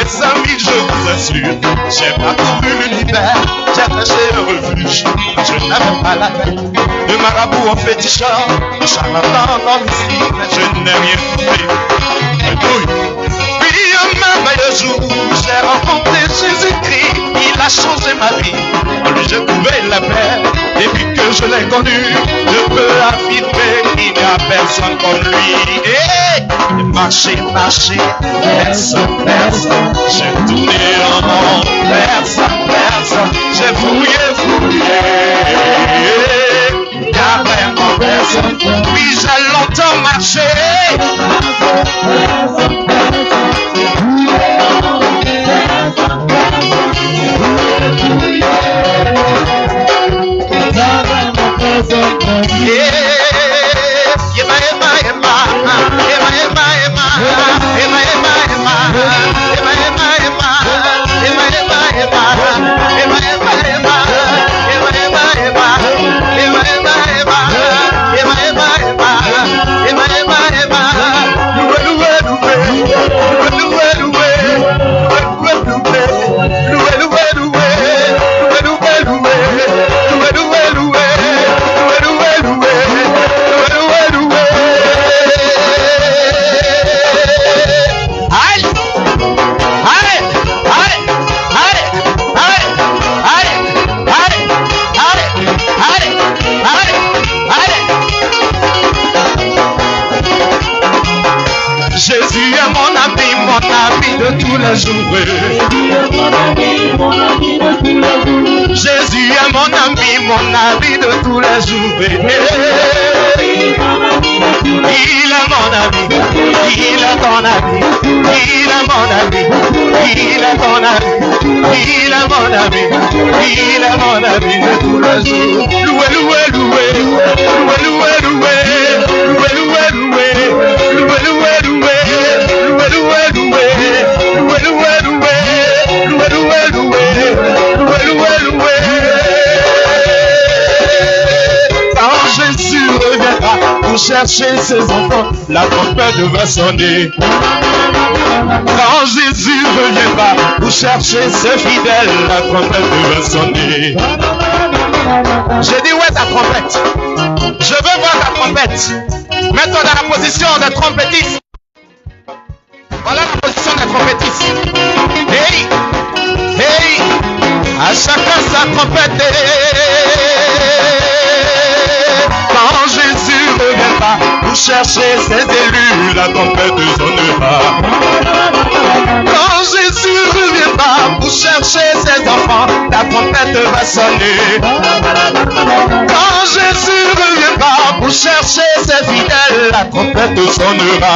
Mes amis, je vous assure, j'ai parcouru l'univers, j'ai cherché le refuge. Je n'avais pas la tête de marabout en féticheur, de charlatan en mystique, mais je n'ai rien trouvé. Puis un merveilleux jour, j'ai rencontré Jésus-Christ, il a changé ma vie. En lui j'ai trouvé la paix. Depuis que je l'ai connu, je peux affirmer qu'il n'y a personne comme lui. Et marcher, marcher, personne, personne. J'ai tourné en rond, personne, personne. J'ai fouillé, fouillé. Il n'y a vraiment personne. Oui, j'ai longtemps marché. Jésus est mon ami de tous les jours. Jésus est mon ami de tous les jours. Il est mon ami, il est ton ami, il est mon ami, il est ton ami, il est mon ami, il est mon ami de tous les jours. Loué, loué, loué, loué, loué, loué, loué, loué, loué, loué, loué. Quand Jésus reviendra pour chercher ses enfants, la trompette va sonner. Quand Jésus reviendra pour chercher ses fidèles, la trompette va sonner. J'ai dit ouais ta trompette. Je veux voir ta trompette. Mets-toi dans la position de trompettiste. Voilà la position des trompettistes. Hey, hey, à chacun sa trompette. Quand Jésus reviendra pour chercher ses élus, la trompette sonnera. Quand Jésus reviendra pour chercher ses enfants, la trompette va sonner. Quand Jésus reviendra pour chercher ses fidèles, la trompette sonnera.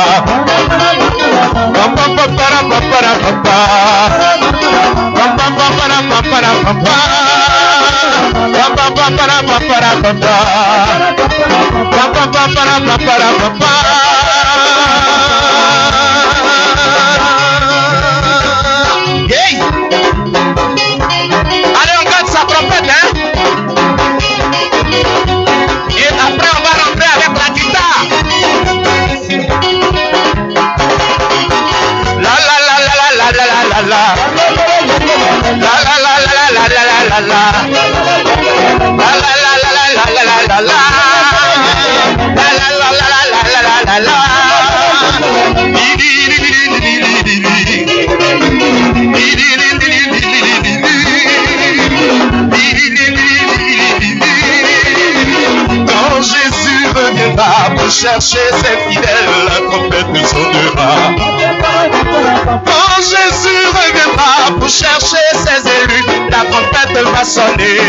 Hey! Allez, on garde sa trompette, hein? Et après, on va rentrer avec la guitare. La la la la la la la la la. La la la la la la la la la. La la la la la la la la la. La la la la la la la la. Quand Jésus reviendra pour chercher ses fidèles, la trompette sonnera. Quand Jésus reviendra pour chercher ses élus, la trompette va sonner.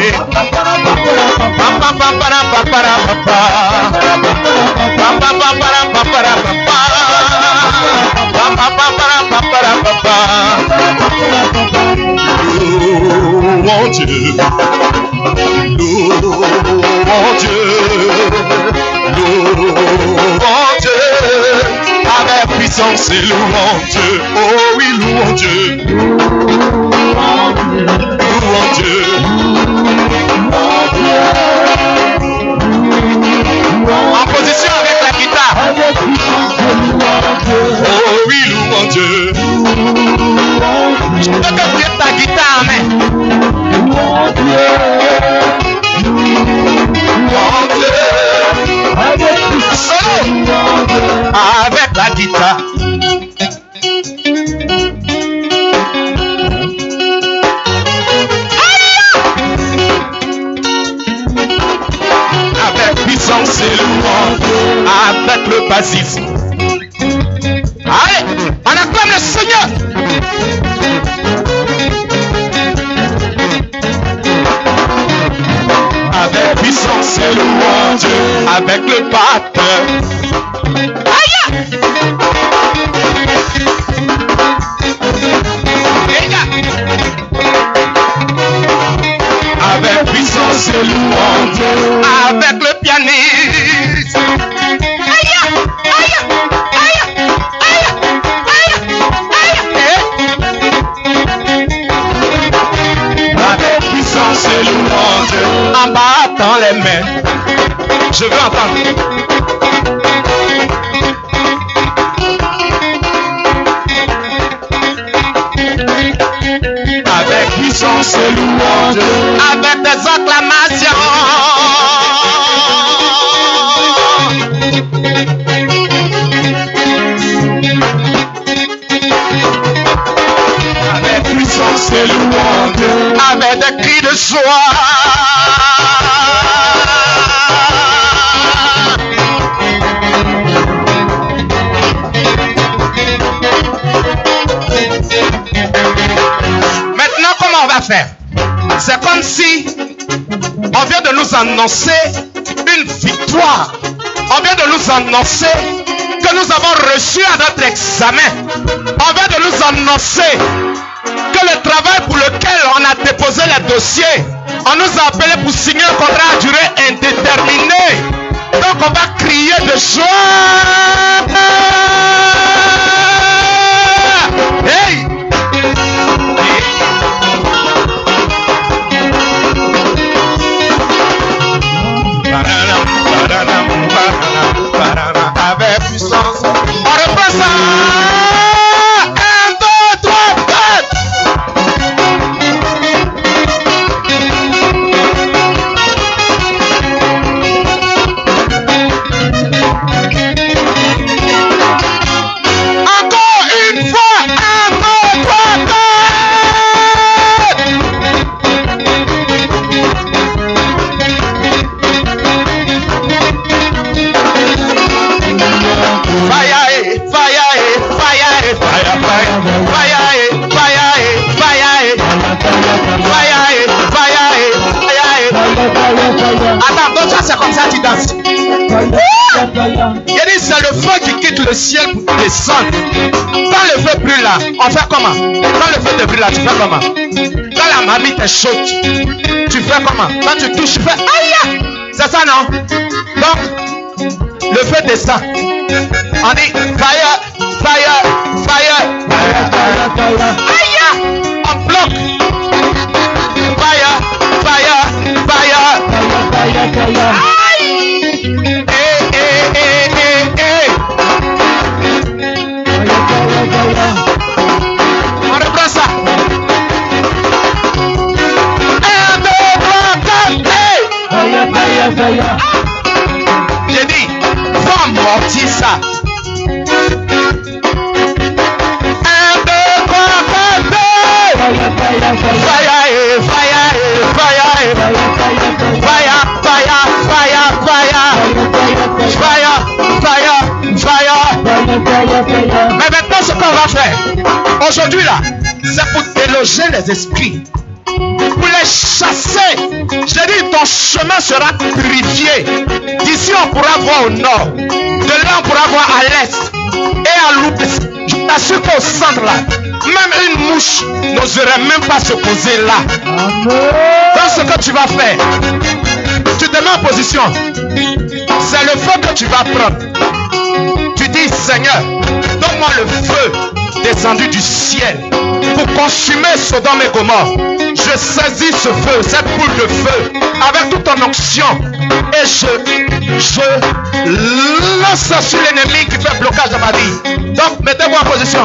Louons Dieu, louons Dieu, louons Dieu, avec puissance et louons Dieu, oh oui louons Dieu, louons Dieu, en position avec la guitare, oh oui louons Dieu. Je veux que tu aies ta guitare en main. Mon Dieu, Solo avec la guitare. Avec puissance et louange, avec le bassiste. Allez, on acclame le Seigneur. Avec puissance et louange, avec le batteur. Aïe! Avec puissance et louange, avec le pianiste. Aïe! Aïe! Aïe! Aïe! Aïe! Aïe! Avec puissance et louange, en battant les mains. Je veux entendre. Avec puissance et louange, avec des acclamations. Avec puissance et louange, avec des cris de joie. Maintenant, comment on va faire? C'est comme si on vient de nous annoncer une victoire. On vient de nous annoncer que nous avons reçu à notre examen. On vient de nous annoncer que le travail pour lequel on a déposé les dossiers, on nous a appelé pour signer un contrat à durée indéterminée. Donc on va crier de joie. Hey! Avec puissance, on reprend ça. 1, 2, 3, 4. Encore une fois, 1, 2, 3, 4. Attends, donc ça c'est comme ça tu danses. Il dit c'est le feu qui quitte le ciel pour descendre. Quand le feu brûle là, on fait comment? Quand le feu te brûle là, tu fais comment? Quand la marmite est chaude, tu fais comment? Quand tu touches, tu fais aïe! C'est ça non? Donc, le feu descend. On dit fire, fire, fire, aïe! On bloque. Fire, fire, fire, aïe! On reprend ça. 1, 2, 3, 4, j'ai dit, va amortir ça. 1, 2, 3, 4, fire, fire, fire, fire, fire, fire, fire, fire. Mais maintenant, ce qu'on va faire, aujourd'hui là, c'est pour déloger les esprits, pour les chasser. Je dis, ton chemin sera purifié. D'ici, on pourra voir au nord, de là, on pourra voir à l'est et à l'ouest. Je t'assure qu'au centre là, même une mouche n'oserait même pas se poser là. Donc, ce que tu vas faire, tu te mets en position. C'est le feu que tu vas prendre. Tu dis, Seigneur, donne-moi le feu descendu du ciel pour consumer Sodome et Gomorrhe. Je saisis ce feu, cette boule de feu, avec toute ton onction, et je lance sur l'ennemi qui fait blocage dans ma vie. Donc, mettez-vous en position.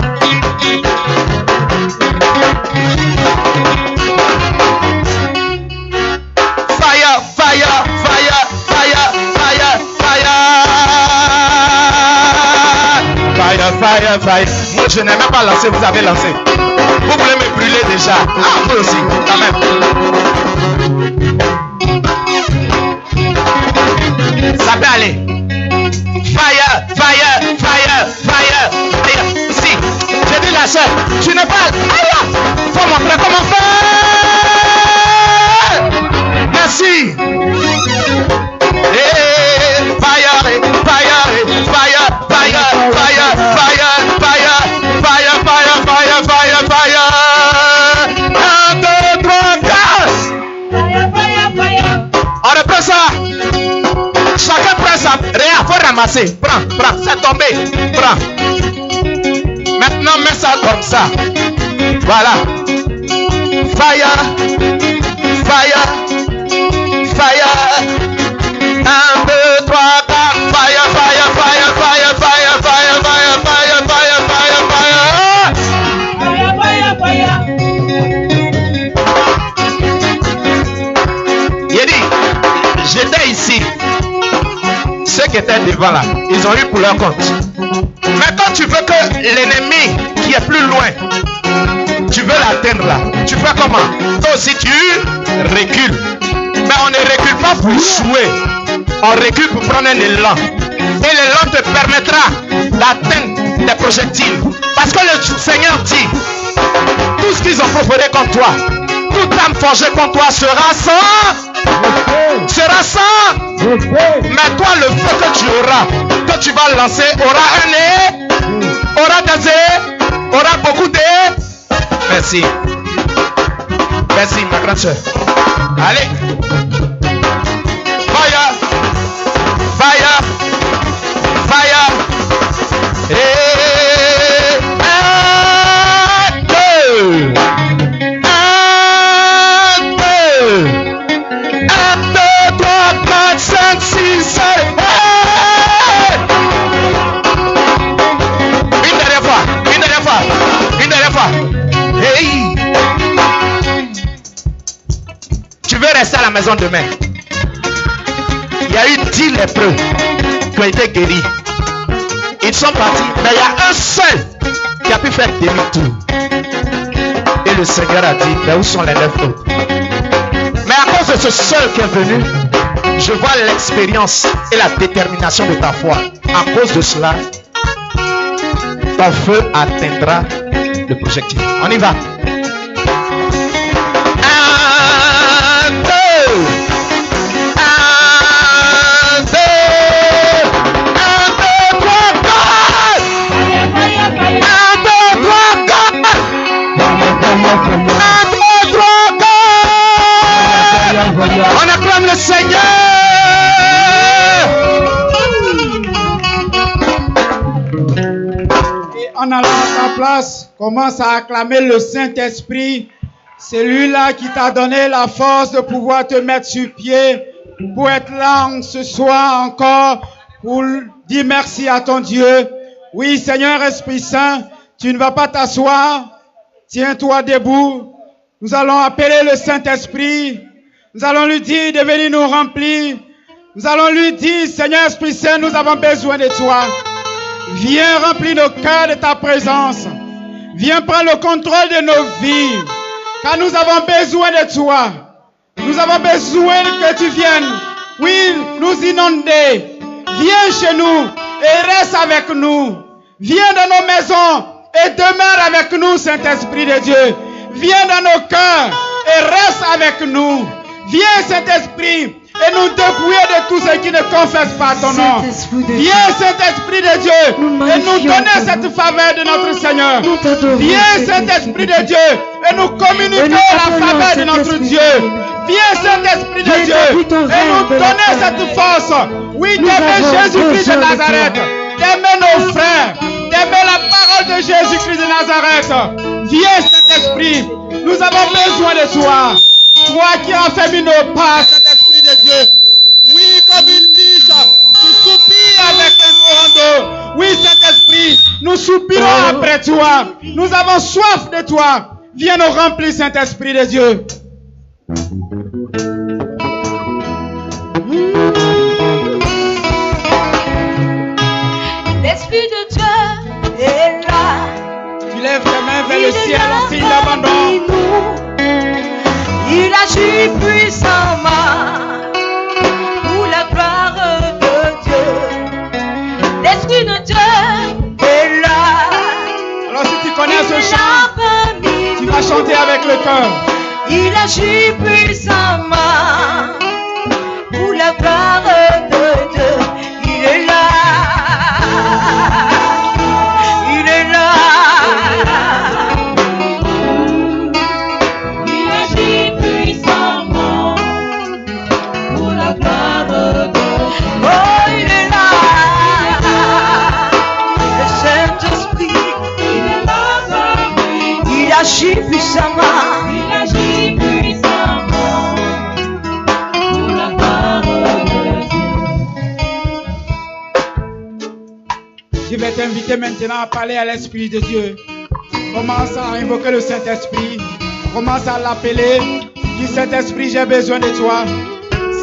fire, fire, fire. Moi, je n'ai même pas lancé, vous avez lancé. Vous voulez me brûler déjà. Ah, vous aussi, quand même. Ça peut aller. Fire, fire, fire, fire, fire. Ici, j'ai dit la soeur, tu n'es pas... Aïe, faut montrer comment faire. Merci. Fire, fire, fire, fire, fire, fire, fire, fire, fire, fire, fire, fire. 1, 2, 3, 4. On reprend ça. Chacun prend ça. Rien, faut ramasser. Prends, prends, c'est tombé. Prends. Maintenant, mets ça comme ça. Voilà. Fire, fire, fire. 1, 2, 3, 4. Fire, fire, fire, fire, fire, fire, fire, fire, fire, fire, fire. Il dit, j'étais ici. Ceux qui étaient devant là, ils ont eu pour leur compte. Mais quand tu veux que l'ennemi qui est plus loin, tu veux l'atteindre là, tu fais comment? Toi aussi tu recules. Mais on ne recule pas pour jouer. On recule pour prendre un élan. Et l'élan te permettra d'atteindre des projectiles. Parce que le Seigneur dit, tout ce qu'ils ont proféré contre toi, toute âme forgée contre toi sera sans. Sera sans. Mais toi, le feu que tu auras, que tu vas lancer, aura un nez, aura des œufs, aura beaucoup d'œufs. Merci. Merci, ma grande soeur. Allez. Fire. Fire. Fire. Et 1, 2. 1, 2. 1, 2, 3, 4, 5, 6, 7. Une dernière fois. Une dernière fois. Une dernière fois. Hey. Tu veux rester à la maison demain? Il y a eu 10 lépreux qui ont été guéris. Ils sont partis, mais il y a un seul qui a pu faire demi-tour. Et le Seigneur a dit, mais où sont les 9 autres? Mais à cause de ce seul qui est venu, je vois l'expérience et la détermination de ta foi. À cause de cela, ton feu atteindra le projectile. On y va. 1, 2. 1, 2. 1, 2, 3, 4. 1, 2, 3, 4. 1, 2, 3, 4. On acclame le Seigneur. Et en allant à ta place, commence à acclamer le Saint-Esprit. C'est lui-là qui t'a donné la force de pouvoir te mettre sur pied pour être là ce soir encore, pour dire merci à ton Dieu. Oui, Seigneur Esprit Saint, tu ne vas pas t'asseoir. Tiens-toi debout. Nous allons appeler le Saint-Esprit. Nous allons lui dire de venir nous remplir. Nous allons lui dire, Seigneur Esprit Saint, nous avons besoin de toi. Viens remplir nos cœurs de ta présence. Viens prendre le contrôle de nos vies. Car nous avons besoin de toi. Nous avons besoin que tu viennes. Oui, nous inonder. Viens chez nous et reste avec nous. Viens dans nos maisons et demeure avec nous, Saint-Esprit de Dieu. Viens dans nos cœurs et reste avec nous. Viens, Saint-Esprit, et nous dépouiller de tout ce qui ne confesse pas ton nom. Viens, Saint-Esprit de Dieu, et nous donner cette faveur de notre Seigneur. Viens, Saint-Esprit de Dieu, et nous communiquer la faveur de notre Dieu. Viens, Saint-Esprit de Dieu, et nous donner cette force. Oui, d'aimer Jésus-Christ de Nazareth, d'aimer nos frères, d'aimer la parole de Jésus-Christ de Nazareth. Viens, Saint-Esprit, nous avons besoin de toi. Toi qui as affermi nos pas, Saint-Esprit de Dieu. Oui, comme une biche qui soupire avec un courant d'eau. Oui, Saint-Esprit, nous soupirons après toi. Nous avons soif de toi. Viens nous remplir, Saint-Esprit de Dieu. L'Esprit de Dieu est là. Tu lèves tes mains vers le ciel en signe d'abandon. Il agit puissamment pour la gloire de Dieu. L'Esprit de Dieu est là. Alors si tu connais ce chant, tu vas chanter avec le cœur. Il agit puissamment pour la gloire de Dieu. Il est là. Il est là. Il agit puissamment pour la gloire de Dieu. Oh, il est là. Le Saint-Esprit, il est là. Il agit puissamment. Il agit puissamment pour la gloire de Dieu. Je vais t'inviter maintenant à parler à l'Esprit de Dieu. Commence à invoquer le Saint-Esprit. Commence à l'appeler. Dis Saint-Esprit, j'ai besoin de toi.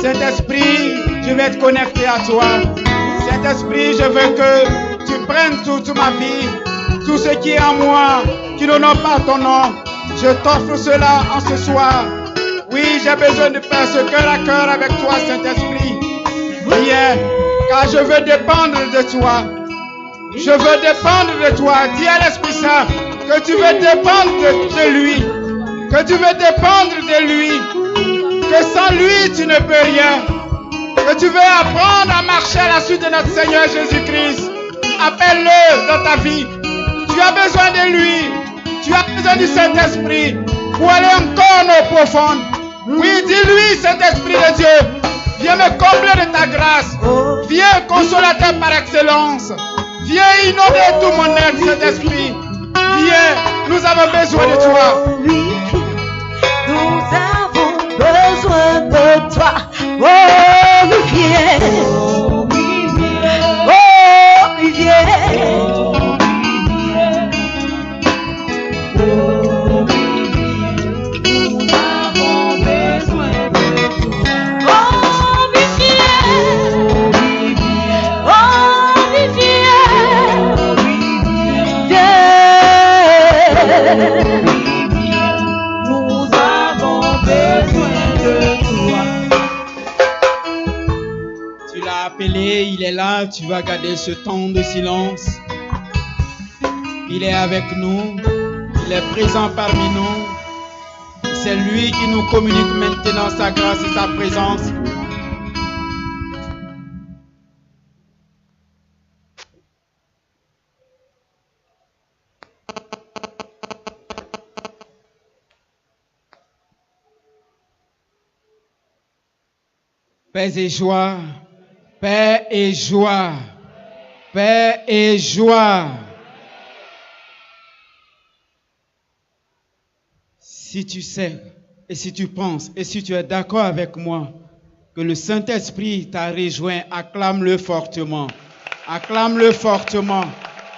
Saint-Esprit, je vais te connecter à toi. Saint-Esprit, je veux que tu prennes toute ma vie. Tout ce qui est en moi, qui n'honore pas ton nom. Je t'offre cela en ce soir. Oui, j'ai besoin de faire ce cœur à cœur avec toi, Saint-Esprit. Viens, car je veux dépendre de toi. Je veux dépendre de toi. Dis à l'Esprit Saint que tu veux dépendre de lui. Que tu veux dépendre de lui. Que sans lui, tu ne peux rien. Que tu veux apprendre à marcher à la suite de notre Seigneur Jésus-Christ. Appelle-le dans ta vie. Tu as besoin de lui. Tu as besoin du Saint-Esprit pour aller encore au profond. Oui, dis-lui, Saint-Esprit de Dieu, viens me combler de ta grâce. Viens, consolateur par excellence. Viens inonder tout mon être, Saint-Esprit. Viens, nous avons besoin de toi. Oui, nous avons besoin de toi. Oh, viens. Oh, viens. Nous avons besoin de toi. Tu l'as appelé, il est là, tu vas garder ce temps de silence. Il est avec nous, il est présent parmi nous. C'est lui qui nous communique maintenant sa grâce et sa présence. Paix et joie, paix et joie, paix et joie. Si tu sais et si tu penses et si tu es d'accord avec moi que le Saint-Esprit t'a rejoint, acclame-le fortement, acclame-le fortement,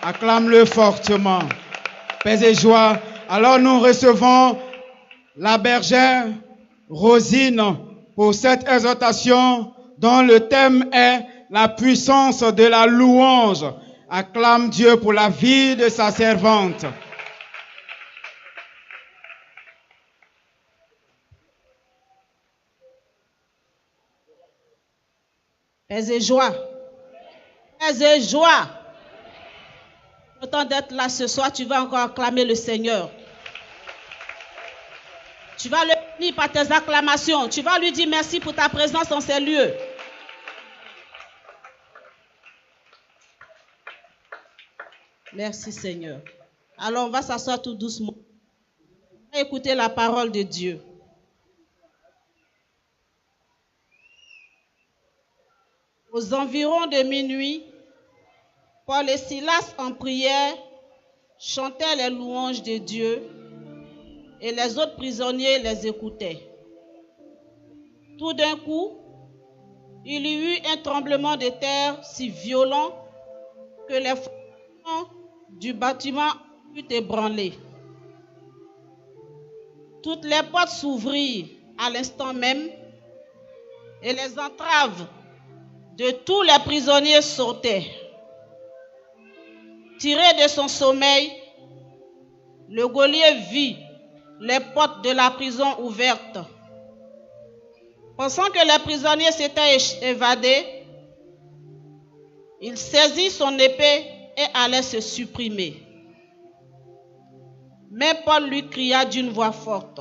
acclame-le fortement. Paix et joie. Alors nous recevons la bergère Rosine pour cette exhortation dont le thème est la puissance de la louange. Acclame Dieu pour la vie de sa servante. Paix et joie. Paix et joie. Content d'être là ce soir, tu vas encore acclamer le Seigneur. Tu vas le bénir par tes acclamations. Tu vas lui dire merci pour ta présence dans ces lieux. Merci Seigneur. Alors on va s'asseoir tout doucement. On va écouter la parole de Dieu. Aux environs de minuit, Paul et Silas en prière chantaient les louanges de Dieu et les autres prisonniers les écoutaient. Tout d'un coup, il y eut un tremblement de terre si violent que les fondements du bâtiment furent ébranlés. Toutes les portes s'ouvrirent à l'instant même et les entraves de tous les prisonniers sautaient. Tiré de son sommeil, le geôlier vit les portes de la prison ouvertes. Pensant que les prisonniers s'étaient évadés, il saisit son épée et allait se supprimer. Mais Paul lui cria d'une voix forte: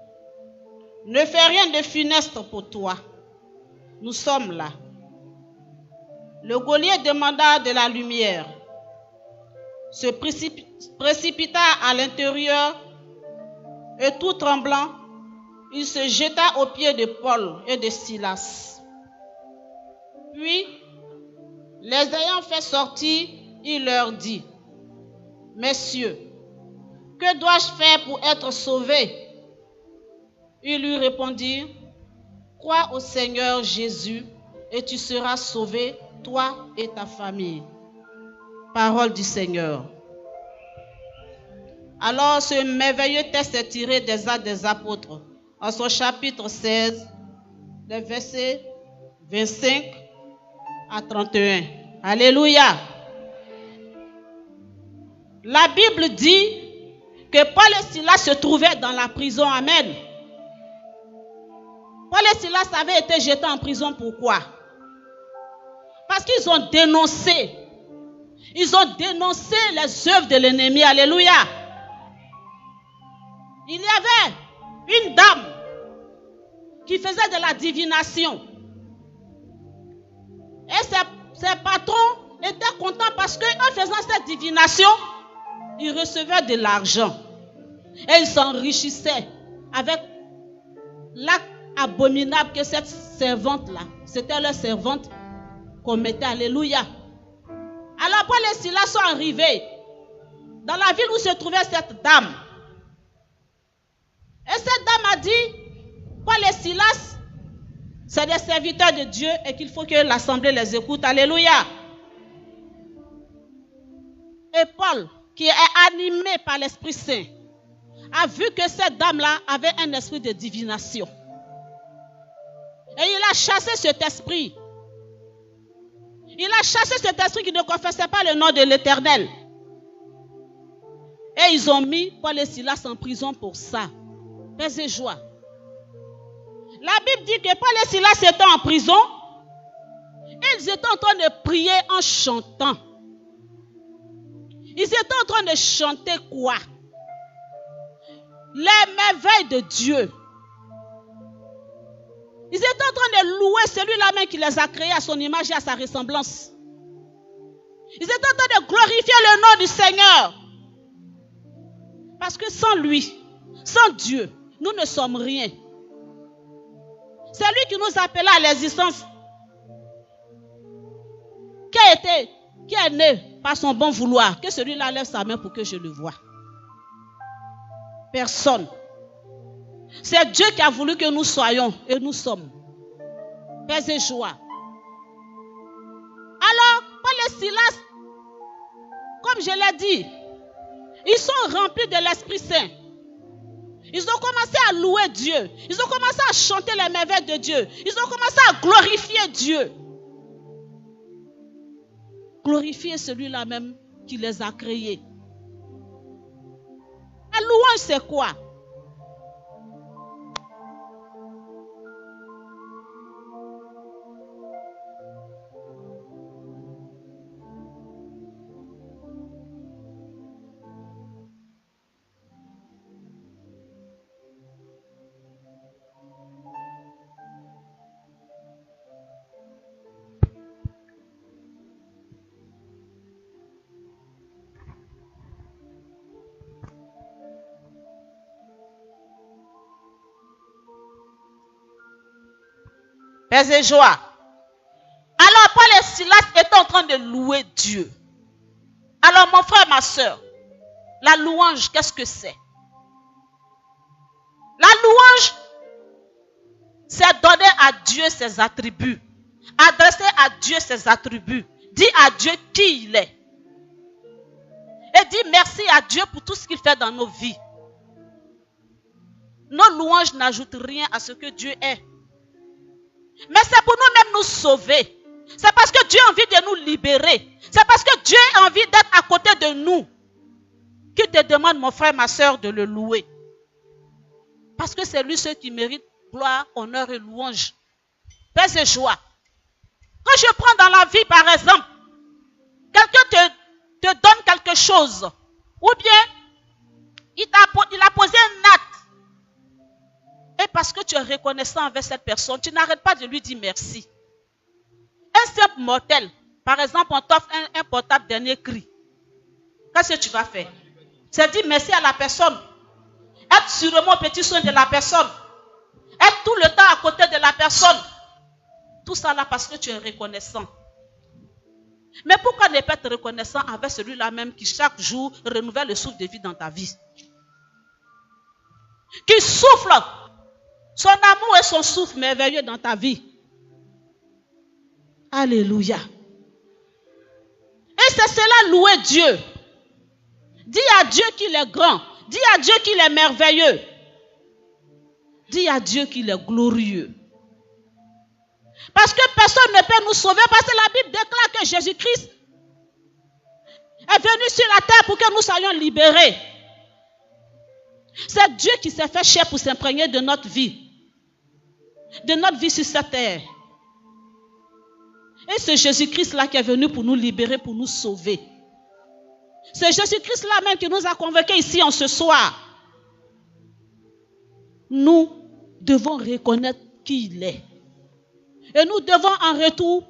« Ne fais rien de funeste pour toi. Nous sommes là. » Le geôlier demanda de la lumière, se précipita à l'intérieur et tout tremblant, il se jeta aux pieds de Paul et de Silas. Puis, les ayant fait sortir, il leur dit: « Messieurs, que dois-je faire pour être sauvé ?» Ils lui répondirent: « Crois au Seigneur Jésus et tu seras sauvé, toi et ta famille. » Parole du Seigneur. Alors ce merveilleux texte est tiré des Actes des Apôtres, en son chapitre 16, des versets 25 à 31. Alléluia. La Bible dit que Paul et Silas se trouvaient dans la prison. Amen. Paul et Silas avaient été jetés en prison. Pourquoi? Parce qu'ils ont dénoncé. Ils ont dénoncé les œuvres de l'ennemi. Alléluia. Il y avait une dame qui faisait de la divination. Et ses patrons étaient contents parce qu'en faisant cette divination, ils recevaient de l'argent. Et ils s'enrichissaient avec l'acte abominable que cette servante-là, c'était leur servante commettait. Alléluia. Alors Paul et Silas sont arrivés dans la ville où se trouvait cette dame. Et cette dame a dit: Paul et Silas, c'est des serviteurs de Dieu et qu'il faut que l'assemblée les écoute. Alléluia. Et Paul, qui est animé par l'Esprit Saint, a vu que cette dame-là avait un esprit de divination. Et il a chassé cet esprit. Il a chassé cet esprit qui ne confessait pas le nom de l'Éternel. Et ils ont mis Paul et Silas en prison pour ça. Paix et joie. La Bible dit que Paul et Silas étaient en prison. Et ils étaient en train de prier en chantant. Ils étaient en train de chanter quoi? Les merveilles de Dieu. Ils étaient en train de louer celui-là même qui les a créés à son image et à sa ressemblance. Ils étaient en train de glorifier le nom du Seigneur. Parce que sans lui, sans Dieu, nous ne sommes rien. C'est lui qui nous appela à l'existence. Qui est né par son bon vouloir. Que celui-là lève sa main pour que je le voie. Personne. C'est Dieu qui a voulu que nous soyons et nous sommes. Paix et joie. Alors, Paul et Silas, comme je l'ai dit, ils sont remplis de l'Esprit Saint. Ils ont commencé à louer Dieu. Ils ont commencé à chanter les merveilles de Dieu. Ils ont commencé à glorifier Dieu. Glorifier celui-là même qui les a créés. La louange, c'est quoi? Paix et joie. Alors Paul et Silas étaient en train de louer Dieu. Alors mon frère, ma soeur, la louange, qu'est-ce que c'est? La louange, c'est donner à Dieu ses attributs. Adresser à Dieu ses attributs. Dire à Dieu qui il est. Et dire merci à Dieu pour tout ce qu'il fait dans nos vies. Nos louanges n'ajoutent rien à ce que Dieu est. Mais c'est pour nous-mêmes nous sauver. C'est parce que Dieu a envie de nous libérer. C'est parce que Dieu a envie d'être à côté de nous qu'il te demande, mon frère, ma soeur, de le louer. Parce que c'est lui seul qui mérite gloire, honneur et louange. Paix et joie. Quand je prends dans la vie, par exemple, quelqu'un te donne quelque chose, ou bien il a posé un acte, et parce que tu es reconnaissant envers cette personne, tu n'arrêtes pas de lui dire merci. Un simple mortel, par exemple, on t'offre un portable dernier cri. Qu'est-ce que tu vas faire? C'est dire merci à la personne. Être sûrement au petit soin de la personne. Être tout le temps à côté de la personne. Tout ça là parce que tu es reconnaissant. Mais pourquoi ne pas être reconnaissant avec celui-là même qui chaque jour renouvelle le souffle de vie dans ta vie? Qui souffle son amour et son souffle merveilleux dans ta vie. Alléluia. Et c'est cela louer Dieu. Dis à Dieu qu'il est grand. Dis à Dieu qu'il est merveilleux. Dis à Dieu qu'il est glorieux. Parce que personne ne peut nous sauver. Parce que la Bible déclare que Jésus-Christ est venu sur la terre pour que nous soyons libérés. C'est Dieu qui s'est fait chair pour s'imprégner de notre vie. De notre vie sur cette terre. Et c'est Jésus-Christ-là qui est venu pour nous libérer, pour nous sauver. C'est Jésus-Christ-là même qui nous a convoqués ici en ce soir. Nous devons reconnaître qui il est. Et nous devons en retour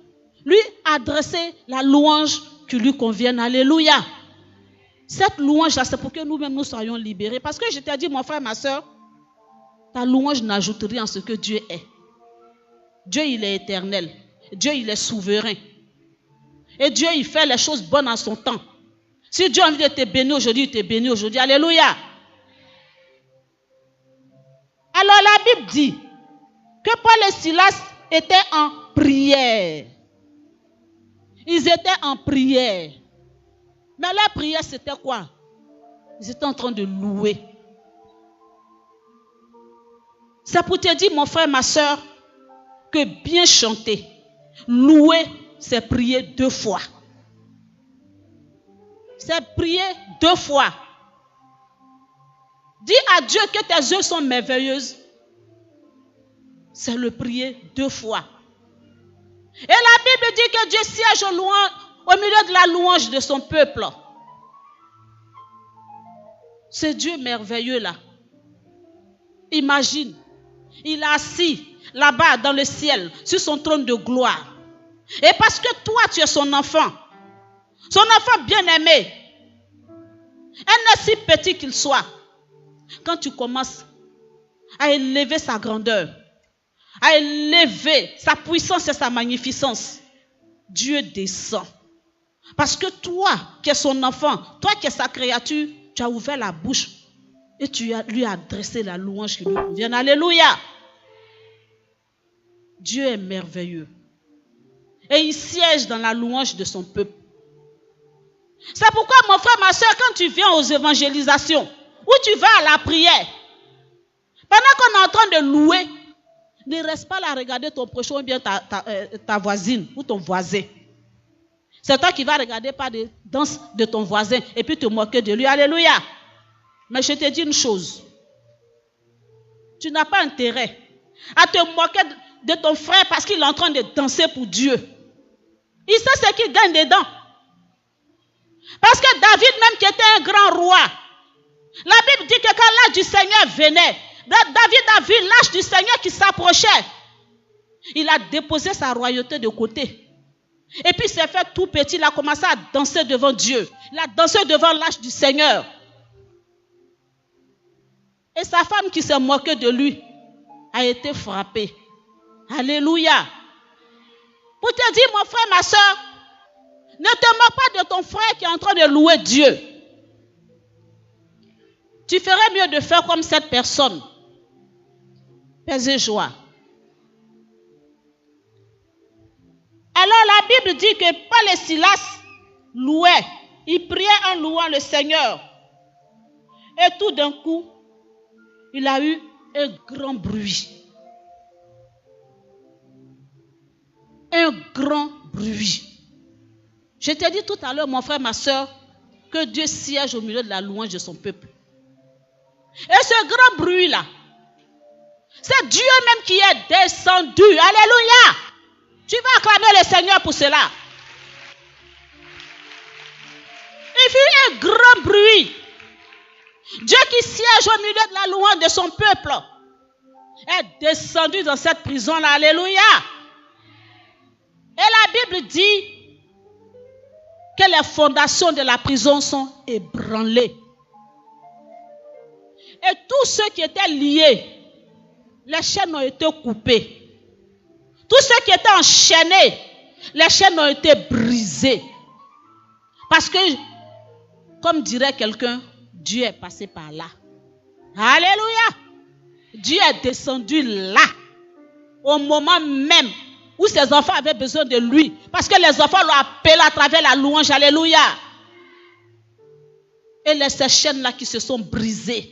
lui adresser la louange qui lui convienne. Alléluia. Cette louange-là, c'est pour que nous-mêmes nous soyons libérés. Parce que je t'ai dit, mon frère, ma soeur, ta louange n'ajoute rien à ce que Dieu est. Dieu, il est éternel. Dieu, il est souverain. Et Dieu, il fait les choses bonnes en son temps. Si Dieu a envie de te bénir aujourd'hui, il te bénit aujourd'hui. Alléluia. Alors la Bible dit que Paul et Silas étaient en prière. Ils étaient en prière. Mais leur prière, c'était quoi? Ils étaient en train de louer. C'est pour te dire, mon frère, ma soeur, que bien chanter, louer, c'est prier 2 fois. C'est prier 2 fois. Dis à Dieu que tes œuvres sont merveilleuses. C'est le prier 2 fois. Et la Bible dit que Dieu siège au milieu de la louange de son peuple. C'est Dieu merveilleux là. Imagine, il est assis là-bas dans le ciel, sur son trône de gloire. Et parce que toi, tu es son enfant bien-aimé, un si petit qu'il soit, quand tu commences à élever sa grandeur, à élever sa puissance et sa magnificence, Dieu descend. Parce que toi, qui es son enfant, toi qui es sa créature, tu as ouvert la bouche et tu lui as adressé la louange qui lui convient. Alléluia. Dieu est merveilleux. Et il siège dans la louange de son peuple. C'est pourquoi, mon frère, ma soeur, quand tu viens aux évangélisations, ou tu vas à la prière, pendant qu'on est en train de louer, ne reste pas là à regarder ton prochain ou bien ta voisine ou ton voisin. C'est toi qui vas regarder par des danses de ton voisin et puis te moquer de lui. Alléluia. Mais je te dis une chose. Tu n'as pas intérêt à te moquer de ton frère parce qu'il est en train de danser pour Dieu. Il sait ce qu'il gagne dedans. Parce que David même qui était un grand roi, la Bible dit que quand l'âge du Seigneur venait, David a vu l'âge du Seigneur qui s'approchait. Il a déposé sa royauté de côté. Et puis il s'est fait tout petit, il a commencé à danser devant Dieu. Il a dansé devant l'âge du Seigneur. Et sa femme qui s'est moquée de lui a été frappée. Alléluia. Pour te dire, mon frère, ma soeur, ne te moque pas de ton frère qui est en train de louer Dieu. Tu ferais mieux de faire comme cette personne. Paix et joie. Alors la Bible dit que Paul et Silas louaient. Ils priaient en louant le Seigneur. Et tout d'un coup, il a eu un grand bruit. Un grand bruit. Je t'ai dit tout à l'heure, mon frère, ma soeur, que Dieu siège au milieu de la louange de son peuple. Et ce grand bruit-là, c'est Dieu même qui est descendu. Alléluia. Tu vas acclamer le Seigneur pour cela. Il fut un grand bruit. Dieu qui siège au milieu de la louange de son peuple est descendu dans cette prison-là. Alléluia. Et la Bible dit que les fondations de la prison sont ébranlées. Et tous ceux qui étaient liés, les chaînes ont été coupées. Tous ceux qui étaient enchaînés, les chaînes ont été brisées. Parce que, comme dirait quelqu'un, Dieu est passé par là. Alléluia. Dieu est descendu là, au moment même où ses enfants avaient besoin de lui. Parce que les enfants l'ont appelé à travers la louange. Alléluia. Et ces chaînes-là qui se sont brisées.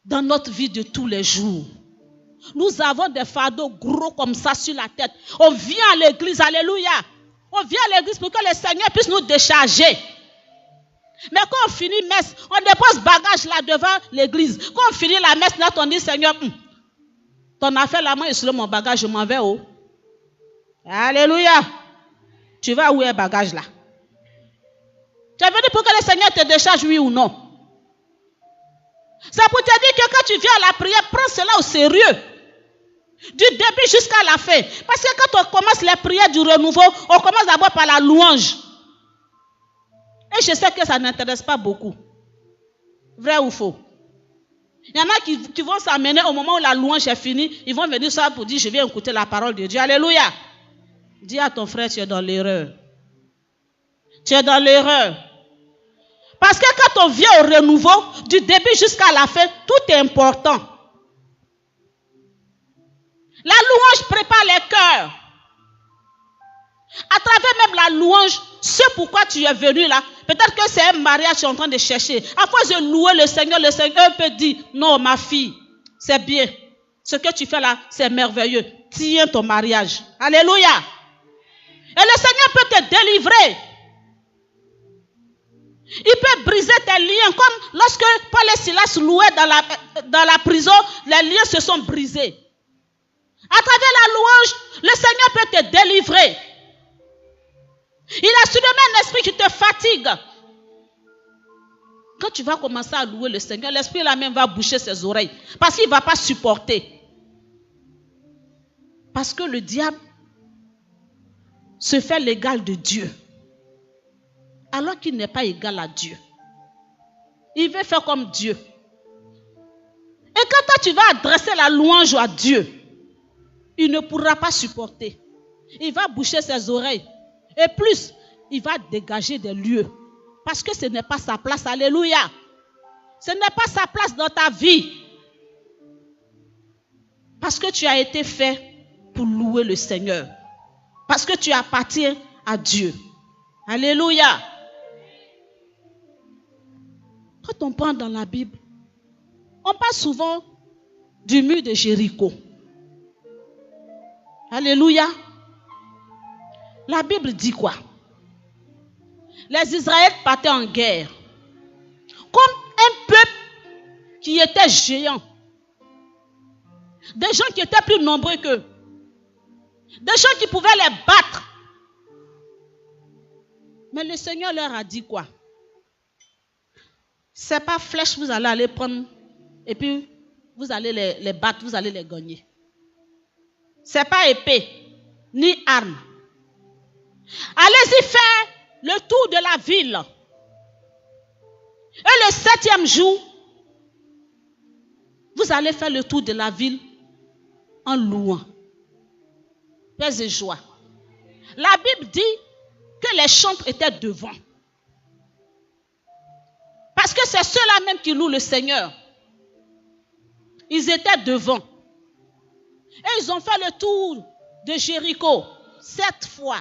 Dans notre vie de tous les jours, nous avons des fardeaux gros comme ça sur la tête. On vient à l'église, alléluia. On vient à l'église pour que le Seigneur puisse nous décharger. Mais quand on finit messe, on dépose bagage là devant l'église. Quand on finit la messe, là, on dit, Seigneur, ton affaire là, moi, je suis mon bagage, je m'en vais où? Alléluia. Tu vas où est le bagage là? Tu es venu pour que le Seigneur te décharge, oui ou non? C'est pour te dire que quand tu viens à la prière, prends cela au sérieux. Du début jusqu'à la fin. Parce que quand on commence les prières du renouveau, on commence d'abord par la louange. Et je sais que ça n'intéresse pas beaucoup. Vrai ou faux? Il y en a qui vont s'amener au moment où la louange est finie. Ils vont venir ça pour dire, je viens écouter la parole de Dieu. Alléluia. Dis à ton frère, tu es dans l'erreur. Tu es dans l'erreur. Parce que quand on vient au renouveau, du début jusqu'à la fin, tout est important. La louange prépare les cœurs. À travers même la louange, ce pourquoi tu es venu là, peut-être que c'est un mariage que tu es en train de chercher. À force de louer le Seigneur peut dire, non ma fille, c'est bien. Ce que tu fais là, c'est merveilleux. Tiens ton mariage. Alléluia. Et le Seigneur peut te délivrer. Il peut briser tes liens. Comme lorsque Paul et Silas louaient dans la prison, les liens se sont brisés. À travers la louange, le Seigneur peut te délivrer. Il a sûrement un esprit qui te fatigue. Quand tu vas commencer à louer le Seigneur, l'esprit là même va boucher ses oreilles. Parce qu'il ne va pas supporter. Parce que le diable se fait l'égal de Dieu. Alors qu'il n'est pas égal à Dieu. Il veut faire comme Dieu. Et quand toi tu vas adresser la louange à Dieu, il ne pourra pas supporter. Il va boucher ses oreilles. Et plus, il va dégager des lieux. Parce que ce n'est pas sa place. Alléluia. Ce n'est pas sa place dans ta vie. Parce que tu as été fait pour louer le Seigneur. Parce que tu appartiens à Dieu. Alléluia. Quand on prend dans la Bible, on parle souvent du mur de Jéricho. Alléluia. La Bible dit quoi? Les Israélites partaient en guerre. Comme un peuple qui était géant. Des gens qui étaient plus nombreux qu'eux. Des gens qui pouvaient les battre. Mais le Seigneur leur a dit quoi? C'est pas flèche, vous allez aller prendre et puis vous allez les battre, vous allez les gagner. C'est pas épée, ni arme. Allez-y faire le tour de la ville. Et le 7e jour, vous allez faire le tour de la ville en louant. Paix et joie. La Bible dit que les chantres étaient devant. Parce que c'est ceux-là même qui louent le Seigneur. Ils étaient devant. Et ils ont fait le tour de Jéricho 7 fois.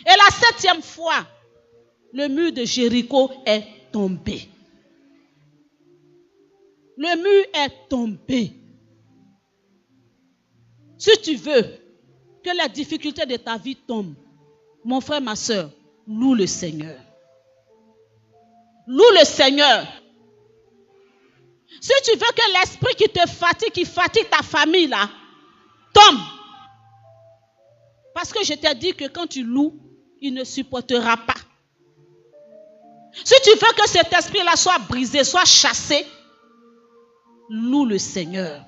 Et la 7e fois, le mur de Jéricho est tombé. Le mur est tombé. Si tu veux que les difficultés de ta vie tombent, mon frère, ma soeur, loue le Seigneur. Loue le Seigneur. Si tu veux que l'esprit qui te fatigue, qui fatigue ta famille là, tombe. Parce que je t'ai dit que quand tu loues, il ne supportera pas. Si tu veux que cet esprit-là soit brisé, soit chassé, loue le Seigneur.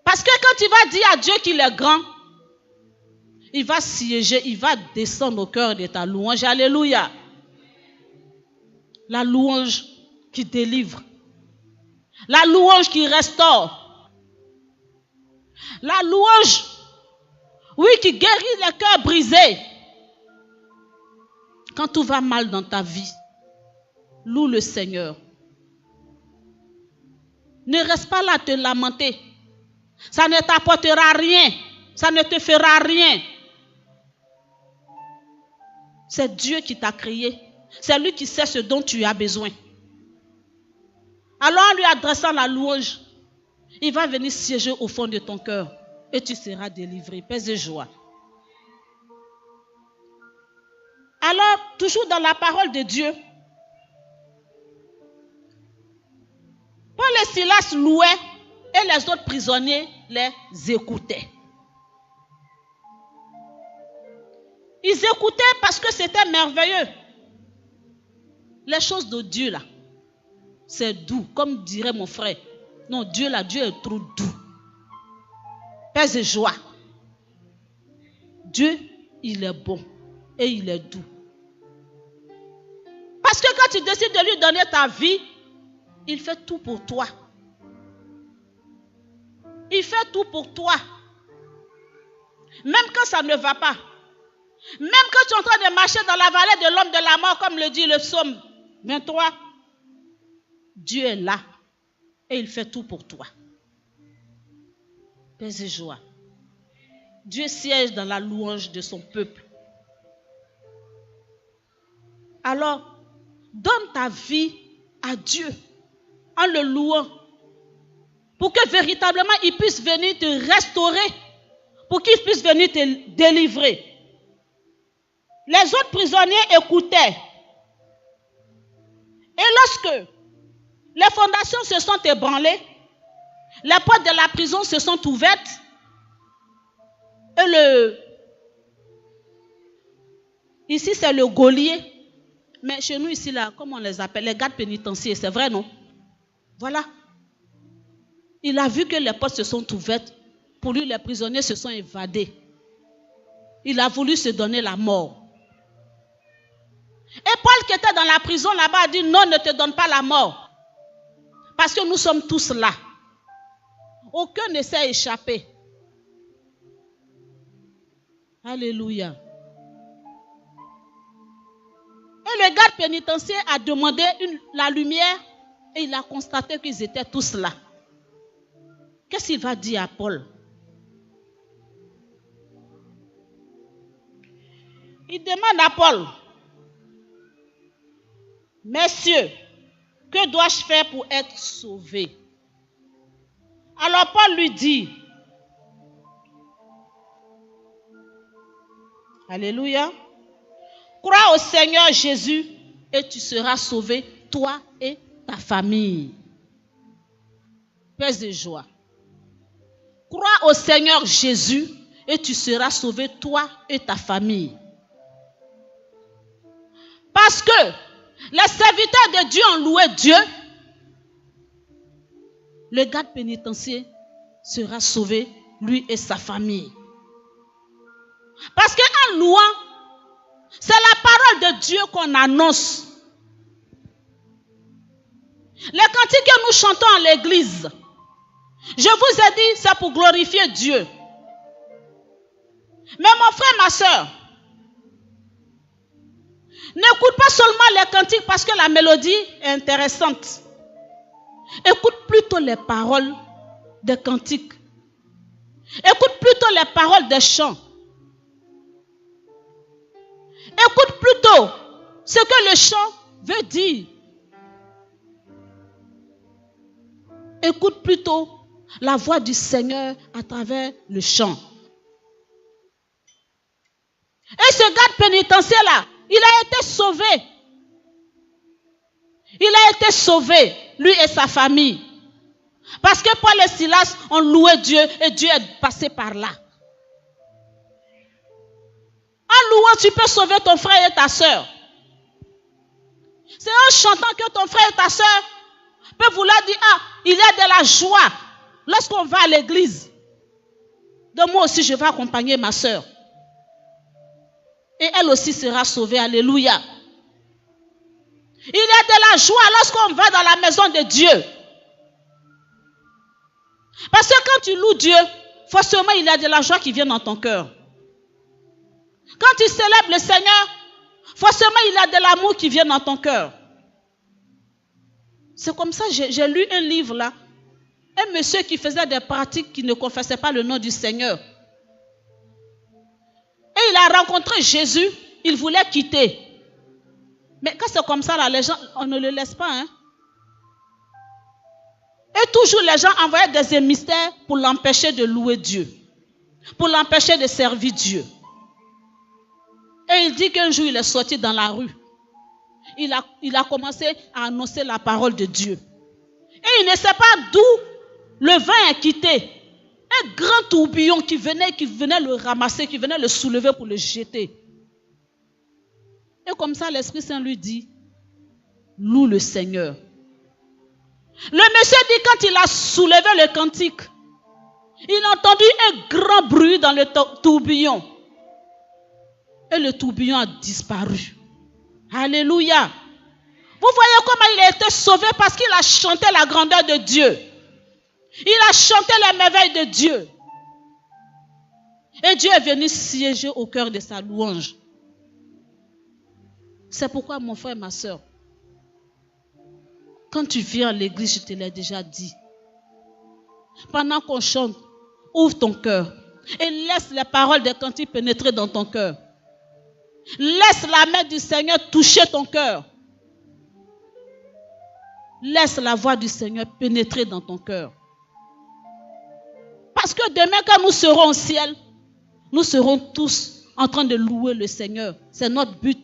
Parce que quand tu vas dire à Dieu qu'il est grand, il va siéger, il va descendre au cœur de ta louange. Alléluia. La louange qui délivre. La louange qui restaure. La louange, oui, qui guérit les cœurs brisés. Quand tout va mal dans ta vie, loue le Seigneur. Ne reste pas là à te lamenter. Ça ne t'apportera rien. Ça ne te fera rien. C'est Dieu qui t'a créé. C'est lui qui sait ce dont tu as besoin. Alors en lui adressant la louange, il va venir siéger au fond de ton cœur et tu seras délivré. Paix et joie. Alors, toujours dans la parole de Dieu, Paul et Silas louaient et les autres prisonniers les écoutaient. Ils écoutaient parce que c'était merveilleux. Les choses de Dieu là, c'est doux, comme dirait mon frère. Non, Dieu là, Dieu est trop doux. Paix et joie. Dieu, il est bon et il est doux. Parce que quand tu décides de lui donner ta vie, il fait tout pour toi. Il fait tout pour toi. Même quand ça ne va pas. Même quand tu es en train de marcher dans la vallée de l'homme de la mort, comme le dit le psaume 23, Dieu est là et il fait tout pour toi. Paix et joie. Dieu siège dans la louange de son peuple. Alors, donne ta vie à Dieu en le louant pour que véritablement il puisse venir te restaurer, pour qu'il puisse venir te délivrer. Les autres prisonniers écoutaient. Et lorsque les fondations se sont ébranlées, les portes de la prison se sont ouvertes, et ici c'est le geôlier, mais chez nous ici là, comment on les appelle, les gardes pénitentiaires, c'est vrai non? Voilà. Il a vu que les portes se sont ouvertes, pour lui les prisonniers se sont évadés. Il a voulu se donner la mort. Et Paul qui était dans la prison là-bas a dit non, ne te donne pas la mort. Parce que nous sommes tous là. Aucun ne s'est échappé. Alléluia. Et le garde pénitentiaire a demandé la lumière et il a constaté qu'ils étaient tous là. Qu'est-ce qu'il va dire à Paul? Il demande à Paul, messieurs, que dois-je faire pour être sauvé? Alors Paul lui dit, alléluia, crois au Seigneur Jésus et tu seras sauvé, toi et ta famille. Paix et joie. Crois au Seigneur Jésus et tu seras sauvé, toi et ta famille. Parce que les serviteurs de Dieu ont loué Dieu, le garde pénitentiaire sera sauvé, lui et sa famille. Parce qu'en louant, c'est la parole de Dieu qu'on annonce. Les cantiques que nous chantons à l'église, je vous ai dit, c'est pour glorifier Dieu. Mais mon frère, ma soeur, n'écoute pas seulement les cantiques parce que la mélodie est intéressante. Écoute plutôt les paroles des cantiques. Écoute plutôt les paroles des chants. Écoute plutôt ce que le chant veut dire. Écoute plutôt la voix du Seigneur à travers le chant. Et ce garde pénitentiaire-là, il a été sauvé. Il a été sauvé, lui et sa famille. Parce que Paul et Silas ont loué Dieu et Dieu est passé par là. En louant, tu peux sauver ton frère et ta soeur. C'est en chantant que ton frère et ta soeur peuvent vouloir dire, ah, il y a de la joie lorsqu'on va à l'église. Donc moi aussi, je vais accompagner ma soeur. Et elle aussi sera sauvée. Alléluia. Il y a de la joie lorsqu'on va dans la maison de Dieu. Parce que quand tu loues Dieu, forcément il y a de la joie qui vient dans ton cœur. Quand tu célèbres le Seigneur, forcément il y a de l'amour qui vient dans ton cœur. C'est comme ça, j'ai lu un livre là. Un monsieur qui faisait des pratiques qui ne confessait pas le nom du Seigneur. Et il a rencontré Jésus, il voulait quitter. Mais quand c'est comme ça, là, les gens, on ne le laisse pas. Hein? Et toujours, les gens envoyaient des émissaires pour l'empêcher de louer Dieu. Pour l'empêcher de servir Dieu. Et il dit qu'un jour, il est sorti dans la rue. Il a commencé à annoncer la parole de Dieu. Et il ne sait pas d'où le vent est quitté. Un grand tourbillon qui venait le ramasser, qui venait le soulever pour le jeter. Et comme ça, l'Esprit Saint lui dit, loue le Seigneur. Le monsieur dit, quand il a soulevé le cantique, il a entendu un grand bruit dans le tourbillon. Et le tourbillon a disparu. Alléluia. Vous voyez comment il a été sauvé parce qu'il a chanté la grandeur de Dieu. Il a chanté les merveilles de Dieu. Et Dieu est venu siéger au cœur de sa louange. C'est pourquoi mon frère et ma soeur, quand tu viens à l'église, je te l'ai déjà dit. Pendant qu'on chante, ouvre ton cœur et laisse les paroles des cantiques pénétrer dans ton cœur. Laisse la main du Seigneur toucher ton cœur. Laisse la voix du Seigneur pénétrer dans ton cœur. Parce que demain, quand nous serons au ciel, nous serons tous en train de louer le Seigneur. C'est notre but.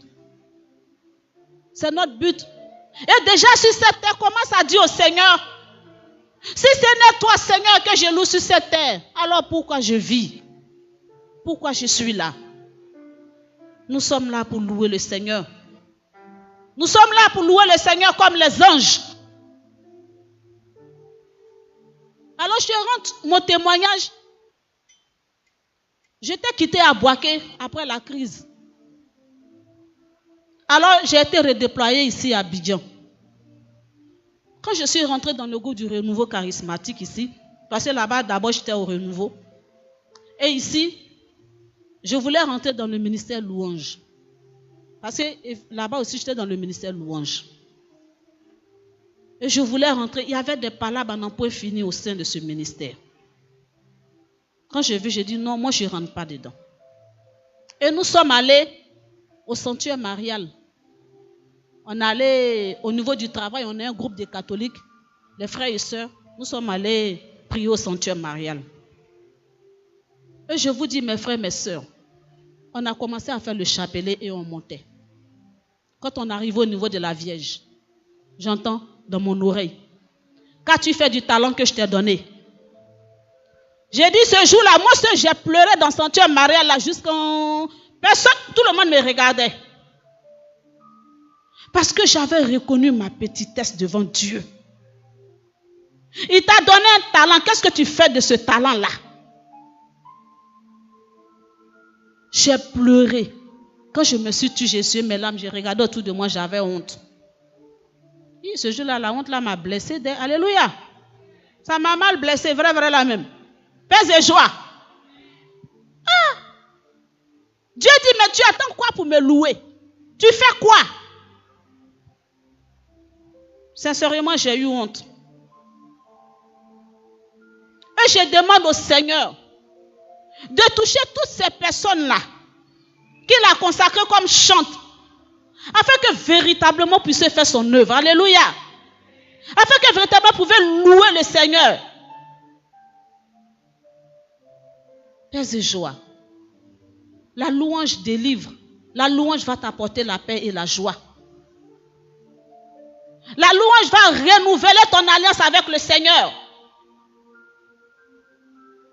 C'est notre but. Et déjà sur cette terre, commence à dire au Seigneur, si ce n'est toi, Seigneur, que je loue sur cette terre, alors pourquoi je vis? Pourquoi je suis là? Nous sommes là pour louer le Seigneur. Nous sommes là pour louer le Seigneur comme les anges. Alors je rentre mon témoignage. J'étais quitté à Boaké après la crise. Alors j'ai été redéployé ici à Abidjan. Quand je suis rentré dans le groupe du renouveau charismatique ici, parce que là-bas d'abord j'étais au renouveau. Et ici, je voulais rentrer dans le ministère louange. Parce que là-bas aussi j'étais dans le ministère louange. Et je voulais rentrer. Il y avait des palabres à n'en point fini au sein de ce ministère. Quand j'ai vu, j'ai dit non, moi je ne rentre pas dedans. Et nous sommes allés au sanctuaire marial. On allait au niveau du travail, on est un groupe de catholiques, les frères et sœurs. Nous sommes allés prier au sanctuaire marial. Et je vous dis, mes frères, mes sœurs, on a commencé à faire le chapelet et on montait. Quand on arrive au niveau de la Vierge, j'entends dans mon oreille, qu'as-tu fait du talent que je t'ai donné? J'ai dit ce jour-là, moi j'ai pleuré dans le sanctuaire marial là jusqu'en... Personne, tout le monde me regardait. Parce que j'avais reconnu ma petitesse devant Dieu. Il t'a donné un talent, qu'est-ce que tu fais de ce talent-là? J'ai pleuré. Quand je me suis tue, j'ai sué mes larmes, j'ai regardé autour de moi, j'avais honte. Et ce jour-là, la honte là m'a blessé. Alléluia. Ça m'a mal blessé, vrai là même. Paix et joie. Ah! Dieu dit, mais tu attends quoi pour me louer? Tu fais quoi? Sincèrement, j'ai eu honte. Et je demande au Seigneur de toucher toutes ces personnes-là qu'il a consacrées comme chante, afin que véritablement puisse faire son œuvre. Alléluia. Afin que véritablement puisse louer le Seigneur. paix et joie. La louange délivre. La louange va t'apporter la paix et la joie. La louange va renouveler ton alliance avec le Seigneur.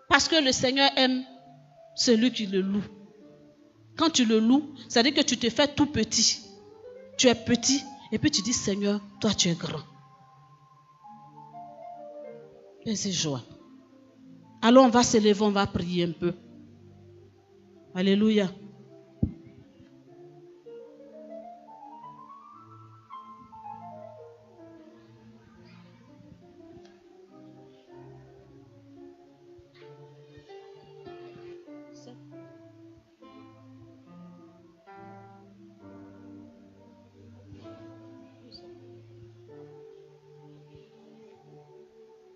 Parce que le Seigneur aime celui qui le loue. Quand tu le loues, ça veut dire que tu te fais tout petit. Tu es petit et puis tu dis Seigneur, toi tu es grand. Et c'est joie. Alors on va se lever, on va prier un peu. Alléluia.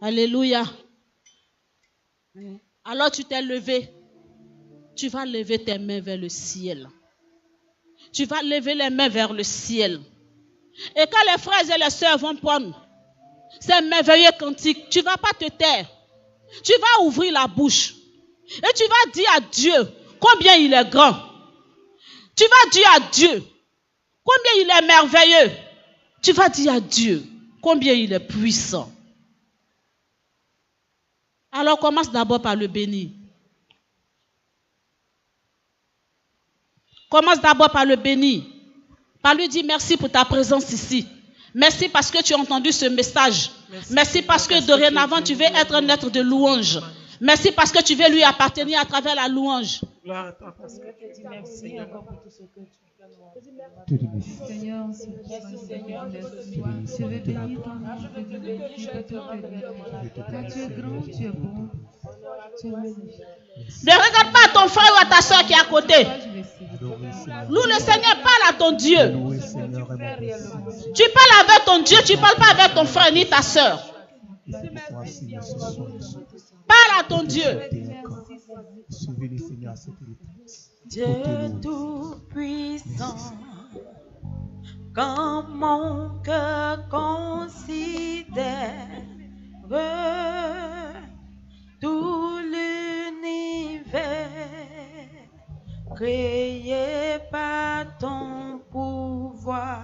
Alléluia. Alors tu t'es levé. Tu vas lever tes mains vers le ciel. Tu vas lever les mains vers le ciel. Et quand les frères et les sœurs vont prendre ces merveilleux cantiques, tu ne vas pas te taire. Tu vas ouvrir la bouche. Et tu vas dire à Dieu combien il est grand. Tu vas dire à Dieu combien il est merveilleux. Tu vas dire à Dieu combien il est puissant. Alors commence d'abord par le bénir. Commence d'abord par le bénir. Par lui dire merci pour ta présence ici. Merci parce que tu as entendu ce message. Merci parce que dorénavant tu veux être un être de louange. Merci parce que tu veux lui appartenir à travers la louange. Gloire à toi parce que tu dis merci encore pour tout ce que tu fais. Seigneur, Seigneur, je veux bénir ton nom, je veux te bénir, je veux te bénir. Toi, tu es grand, tu es bon, tu es magnifique. Ne regarde pas à ton frère ou à ta soeur qui est à côté. Loue le Seigneur, parle à ton Dieu. Tu parles avec ton Dieu, tu ne parles pas avec ton frère ni ta soeur. Parle à ton Dieu. Dieu tout-puissant, quand mon cœur considère tout l'univers créé par ton pouvoir,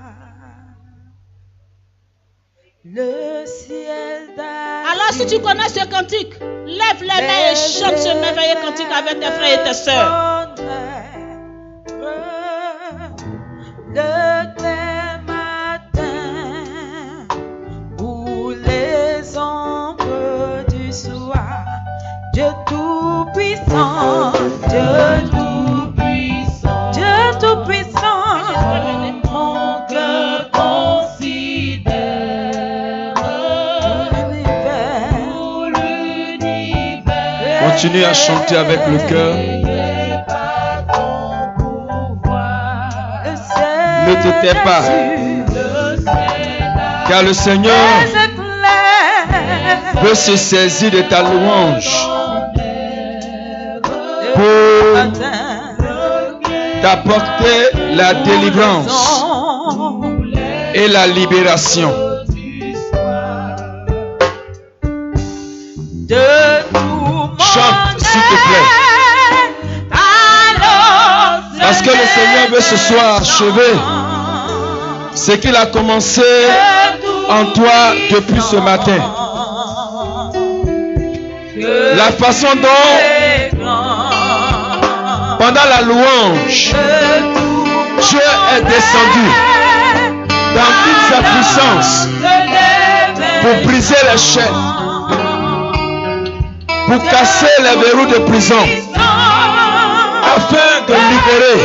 le ciel d'Afrique. Alors si tu connais ce cantique, lève les mains et chante ce merveilleux cantique avec tes frères et tes sœurs. Le clair matin ou les ombres du soir, Dieu tout-puissant, Dieu tout-puissant, Dieu tout-puissant, mon cœur considère l'univers. Continue à chanter avec le cœur. Ne te tais pas, car le Seigneur veut se saisir de ta louange pour t'apporter la délivrance et la libération. Chante, s'il te plaît. Parce que le Seigneur veut ce soir achever ce qu'il a commencé en toi depuis ce matin. La façon dont, pendant la louange, Dieu est descendu dans toute sa puissance pour briser les chaînes, pour casser les verrous de prison, afin de libérer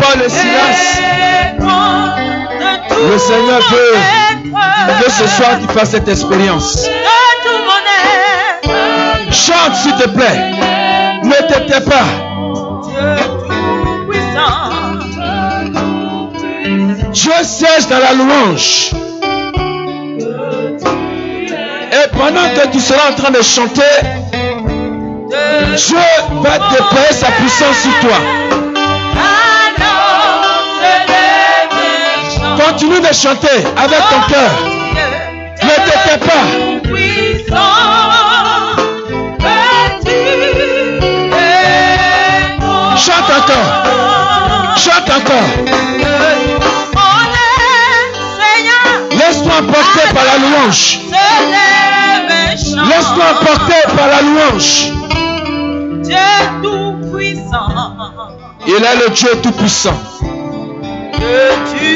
Paul et Silas. Le Seigneur veut ce soir tu fasses cette expérience. Chante s'il te plaît. Ne te tais pas. Dieu siège dans la louange. Et pendant que tu seras en train de chanter, Dieu va déployer sa puissance sur toi. Continue de chanter avec ton cœur. Ne te tais pas. encore. Chante encore. Laisse-toi emporter par la louange. Laisse-toi emporter par la louange. Dieu tout-puissant. Il est le Dieu tout-puissant. Que tu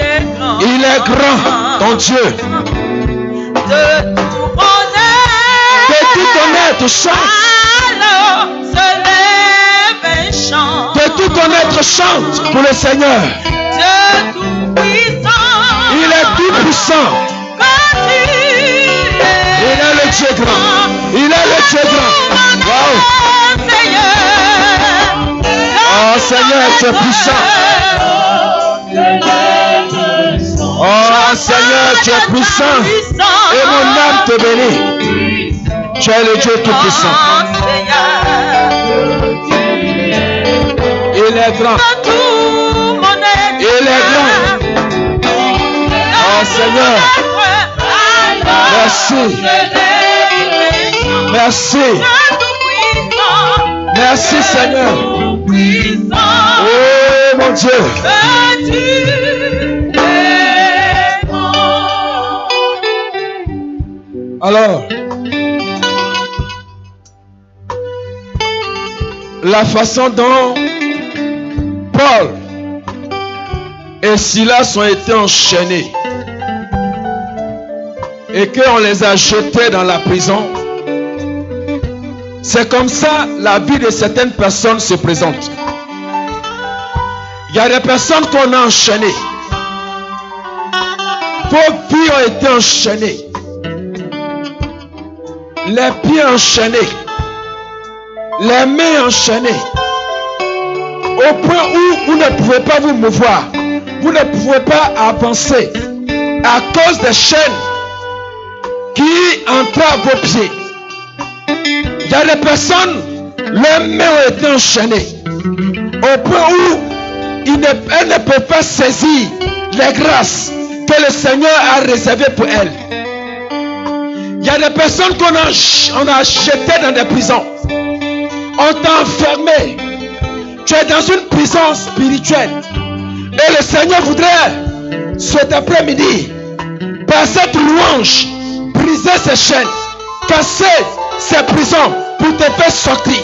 es grand. Il est grand, ton Dieu. De tout connaître. De tout connaître, chante. Alors se lève et chante. De tout connaître, chante pour le Seigneur. Dieu tout-puissant. Il est tout-puissant. Que tu es. Il est le Dieu grand. Il est le Dieu grand. Wow. Oh Seigneur, tu es puissant. Oh Seigneur, tu es puissant. Et mon âme te bénit. Tu es le Dieu tout-puissant. Il est grand. Il est grand. Oh Seigneur. Merci. Merci. Merci Seigneur. Oh mon Dieu. Alors, la façon dont Paul et Silas ont été enchaînés et qu'on les a jetés dans la prison, c'est comme ça la vie de certaines personnes se présente. Il y a des personnes qu'on a enchaînées. Vos vies ont été enchaînées. Les pieds enchaînés. Les mains enchaînées. Au point où vous ne pouvez pas vous mouvoir. Vous ne pouvez pas avancer à cause des chaînes qui entravent vos pieds. Il y a des personnes, leurs mains ont été enchaînées au point où elles ne peuvent pas saisir les grâces que le Seigneur a réservées pour elles. Il y a des personnes qu'on a jetées dans des prisons. On t'a enfermé. Tu es dans une prison spirituelle. Et le Seigneur voudrait, cet après-midi, par cette louange, briser ces chaînes, casser ces prisons pour te faire sortir.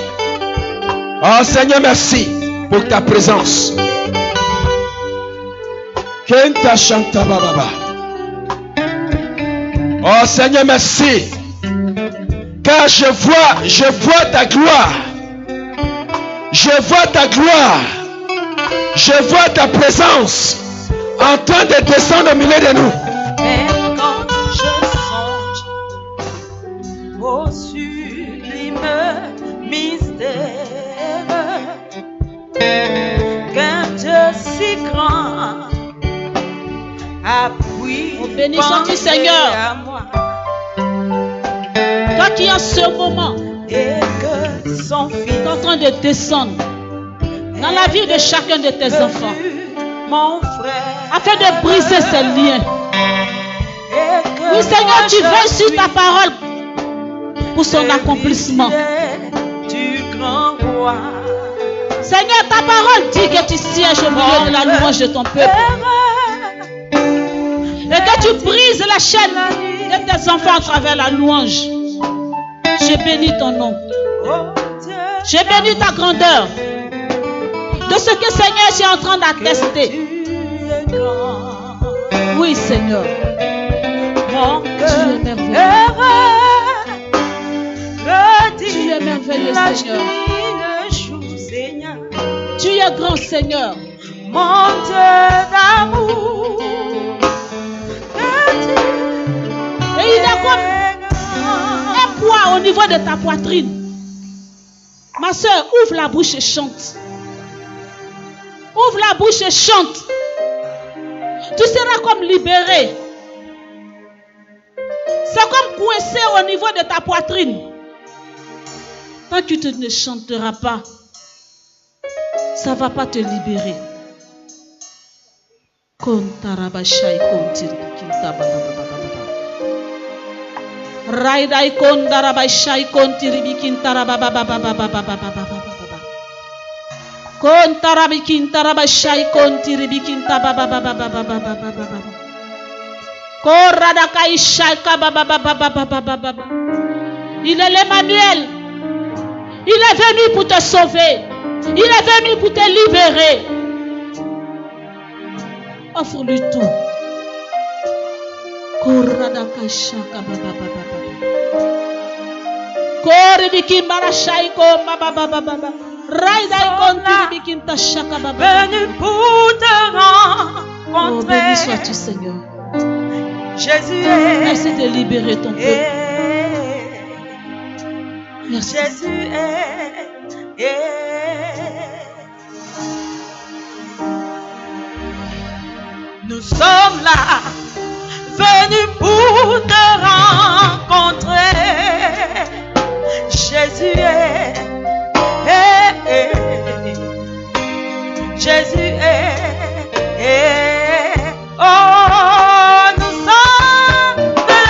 Oh Seigneur, merci pour ta présence. Kenta Shanta Baba. Oh Seigneur, merci. Car je vois ta gloire. Je vois ta gloire. Je vois ta présence en train de descendre au milieu de nous. Mais quand je songe au sublime mystère qu'un Dieu si grand appuie Bénissons-tu Seigneur. à moi Toi qui en ce moment et que son fils est en train de descendre dans la vie de chacun de tes enfants, mon frère, afin de briser ces liens. et que Oui Seigneur, tu veilles sur ta parole pour son celui accomplissement. du grand roi. Seigneur, ta parole dit que tu sièges au milieu de la louange de ton peuple et que tu brises la chaîne de tes enfants à travers la louange. Je bénis ton nom. Je bénis ta grandeur de ce que Seigneur tu es en train d'attester. Oui Seigneur, tu es merveilleux. Tu es merveilleux Seigneur. Tu es grand Seigneur. Mon Dieu d'amour. Et il est comme un poids au niveau de ta poitrine. Ma soeur, ouvre la bouche et chante. Ouvre la bouche et chante. Tu seras comme libéré. C'est comme coincé au niveau de ta poitrine. Tant que tu ne chanteras pas, ça ne va pas te libérer. Kontarabikin tarabashai kontiribikin tababababababababababa. Koradakai shaika babababababababa. Il est l'Emmanuel. Il est venu pour te sauver. Il est venu pour te libérer. Offre-lui tout. Koradakai shaika babababababa. Koribikin barashai ko babababababa. Venu pour te rencontrer. Oh, béni sois-tu, Seigneur. Jésus est. Merci de libérer ton peuple. Merci. Jésus est. Nous sommes là, venus pour te rencontrer. Jésus est. Jésus est. Oh, nous sommes là.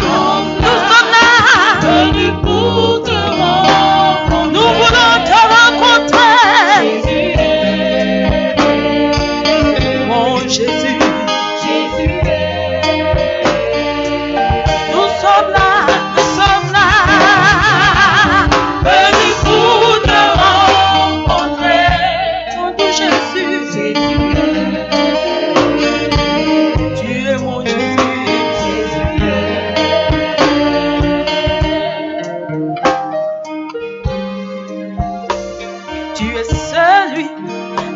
Nous sommes là. Venus pour te rencontrer. Nous voulons te rencontrer. Jésus est. Mon Jésus. Jésus est. Nous sommes là. Nous sommes là. Venus pour te rencontrer. Mon Dieu Jésus. Tu es mon Jésus. Tu es celui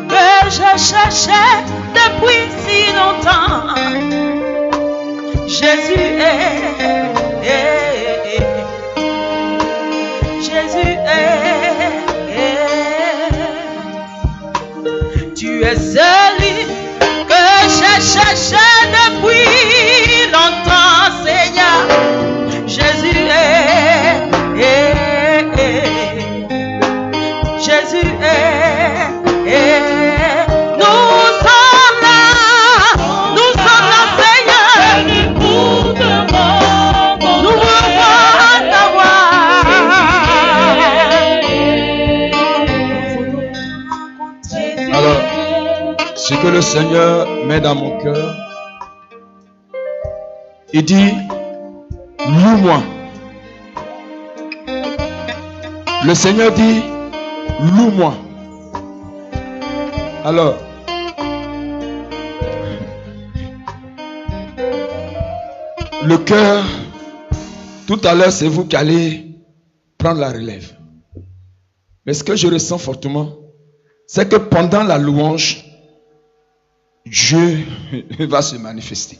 que je cherchais depuis si longtemps. Jésus est. Jésus est. Tu es celui que je cherchais depuis longtemps, Seigneur. Jésus est. Jésus est. Nous sommes là. Nous sommes là, Seigneur. Venus pour te rencontrer. Nous voulons t'avoir. Alors, ce que le Seigneur met dans mon cœur, il dit, loue-moi. Le Seigneur dit, loue-moi. Alors, le cœur, tout à l'heure, c'est vous qui allez prendre la relève. Mais ce que je ressens fortement, c'est que pendant la louange, Dieu va se manifester.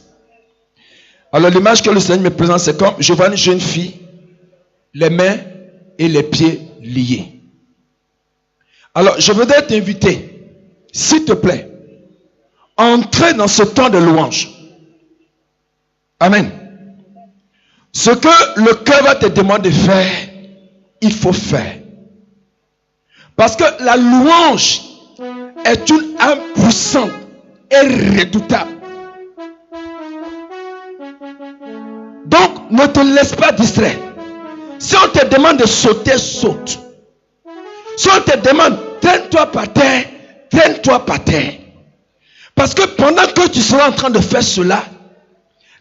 Alors l'image que le Seigneur me présente, c'est comme je vois une jeune fille, les mains et les pieds liés. Alors je voudrais t'inviter, s'il te plaît, à entrer dans ce temps de louange. Amen. Ce que le cœur va te demander de faire, il faut faire. Parce que la louange est une âme puissante et redoutable. Donc, ne te laisse pas distraire. Si on te demande de sauter, saute. Si on te demande, traîne-toi par terre, traîne-toi par terre. Parce que pendant que tu seras en train de faire cela,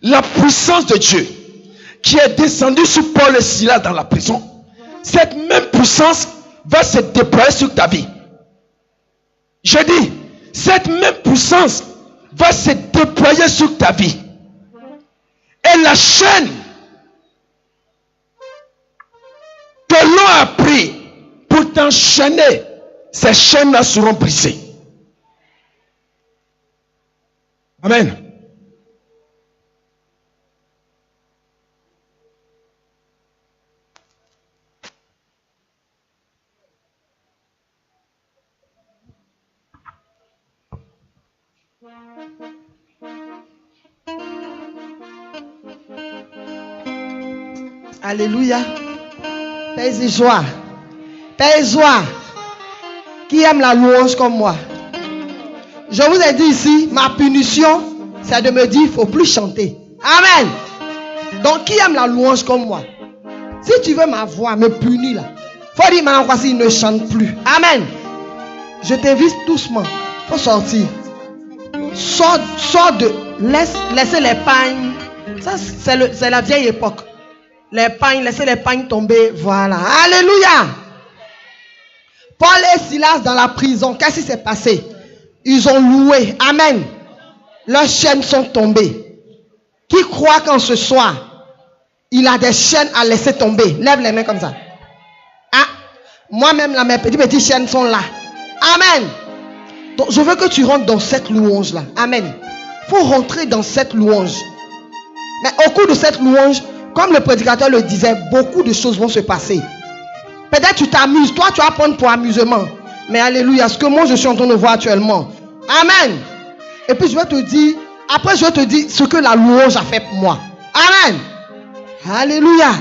la puissance de Dieu qui est descendue sur Paul et Silas dans la prison, cette même puissance va se déployer sur ta vie. Je dis, cette même puissance va se déployer sur ta vie. Et la chaîne que l'on a pris pour t'enchaîner, ces chaînes-là seront brisées. Amen. Alléluia. Paix et joie. Paix et joie. Qui aime la louange comme moi? Je vous ai dit ici, ma punition, c'est de me dire, il ne faut plus chanter. Amen. Donc, qui aime la louange comme moi? Si tu veux ma voix, me punir là. Il faut dire, maintenant, voici, il ne chante plus. Amen. Je t'invite doucement. Faut sortir. Sors de... Laissez les pagnes. Ça, c'est la vieille époque. Les pagnes, laissez les pagnes tomber. Voilà. Alléluia. Paul et Silas dans la prison. Qu'est-ce qui s'est passé? Ils ont loué. Amen. Leurs chaînes sont tombées. Qui croit qu'en ce soir, il a des chaînes à laisser tomber? Lève les mains comme ça. Ah, moi-même, là, mes petites chaînes sont là. Amen. Donc, je veux que tu rentres dans cette louange-là. Amen. Il faut rentrer dans cette louange. Mais au cours de cette louange, comme le prédicateur le disait, beaucoup de choses vont se passer. Peut-être tu t'amuses. Toi, tu vas prendre pour amusement. Mais alléluia, ce que moi je suis en train de voir actuellement. Amen. Et puis je vais te dire, après je vais te dire ce que la louange a fait pour moi. Amen. Alléluia.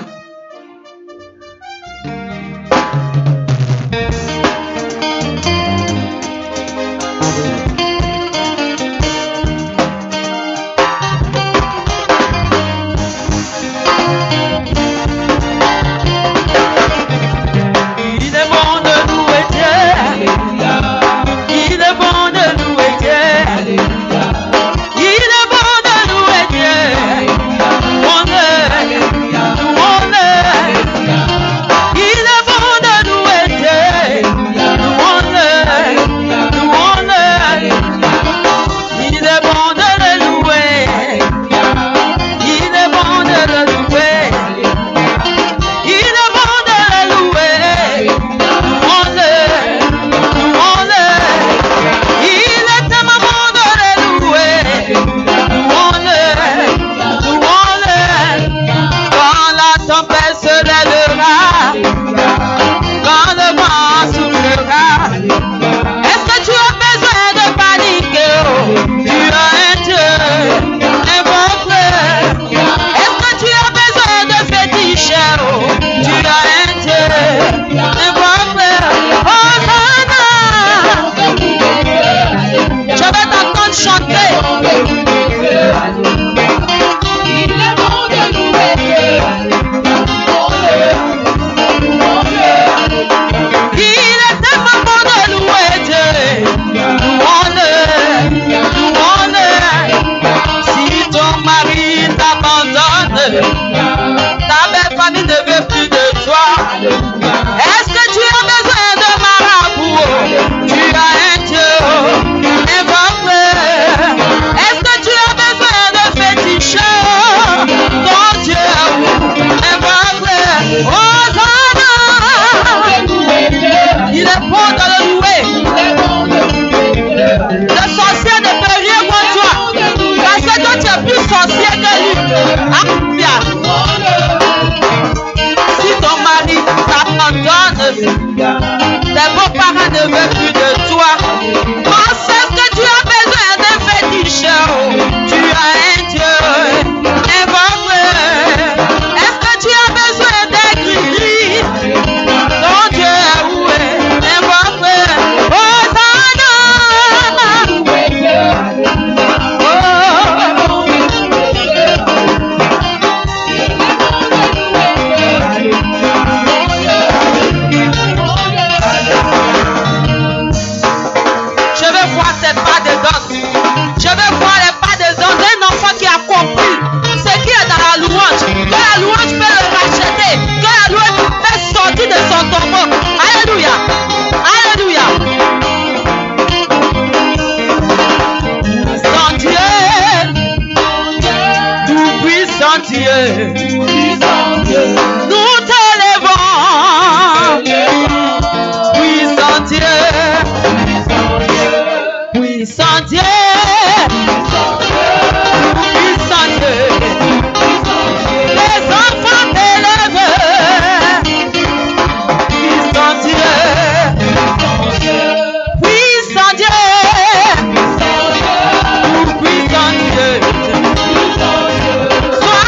Sois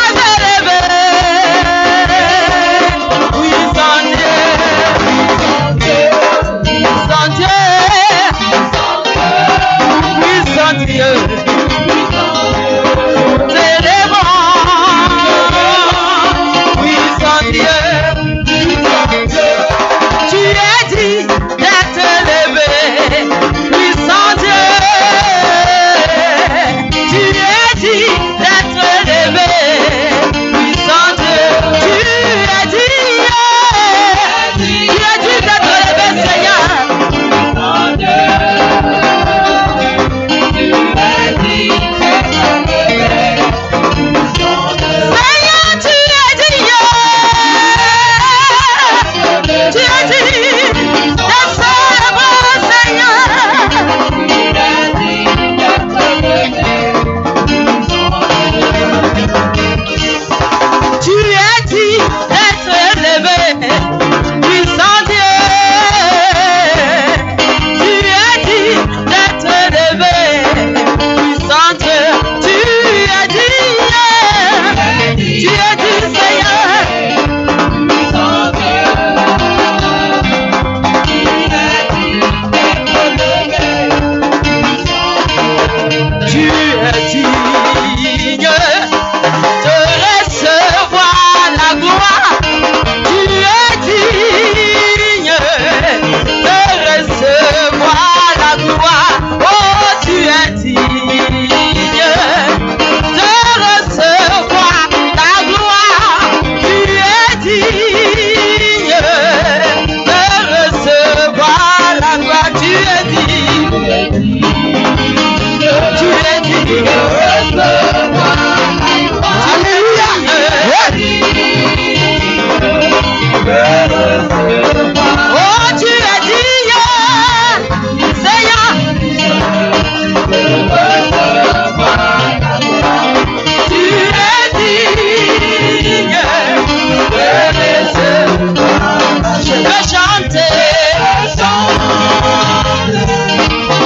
élevé. Tu es digne de recevoir la gloire. Tu es digne de recevoir la gloire. Oh, tu es digne de recevoir la gloire. Tu es digne de recevoir la gloire. Tu es digne. Tu es digne de recevoir la gloire. Alléluia. Oh, tu es digne, Seigneur. Tu es digne de recevoir. Je veux chanter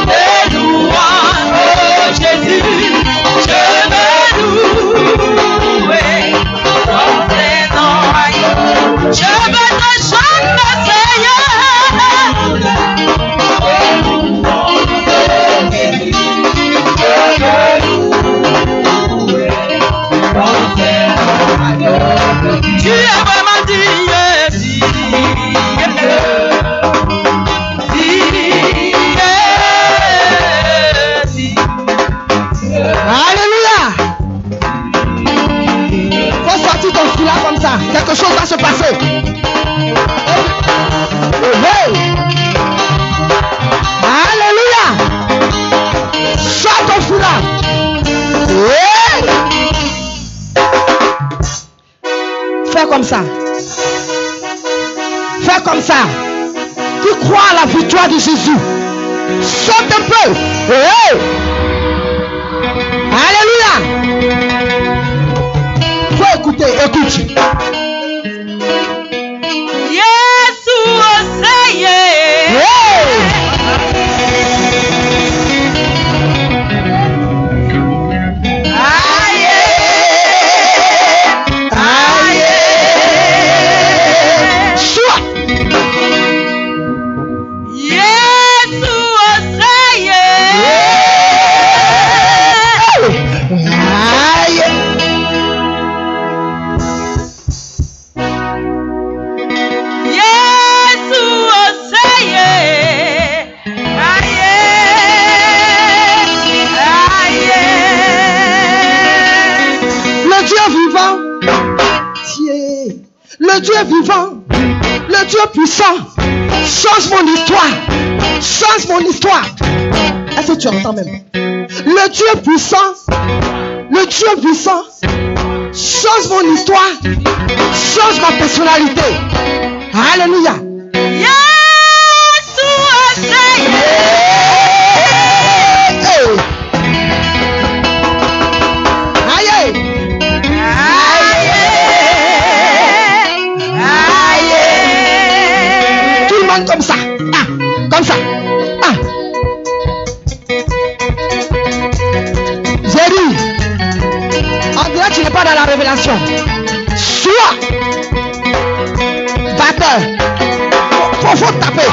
des louanges, oh Jésus. Je veux louer ton prénom. Je veux te chanter, Seigneur. Tu es vraiment digne, Alléluia. Faut sortir ton foulard comme ça. Quelque chose va se passer. Hey. Alléluia. Sors ton foulard. Hey. Fais comme ça. Fais comme ça. Tu crois à la victoire de Jésus. Saute un peu. Hey. Alléluia. Faut écouter, écoute. Yesu oseye. Hey. Aye. Aye. Soit. Yesu oseye. Aïe. Yesu oseye. Aye. Aye. Le Dieu vivant, le Dieu vivant, le Dieu puissant, change mon histoire, change mon histoire. Est-ce que tu entends même? Le Dieu puissant, change mon histoire, change ma personnalité. Alléluia. Yesu oseye. Aïe. Aye. Tout le monde comme ça. Ah, comme ça. Ah. J'ai dit, on dirait que tu n'es pas dans la révélation. Sois batteur. Faut taper.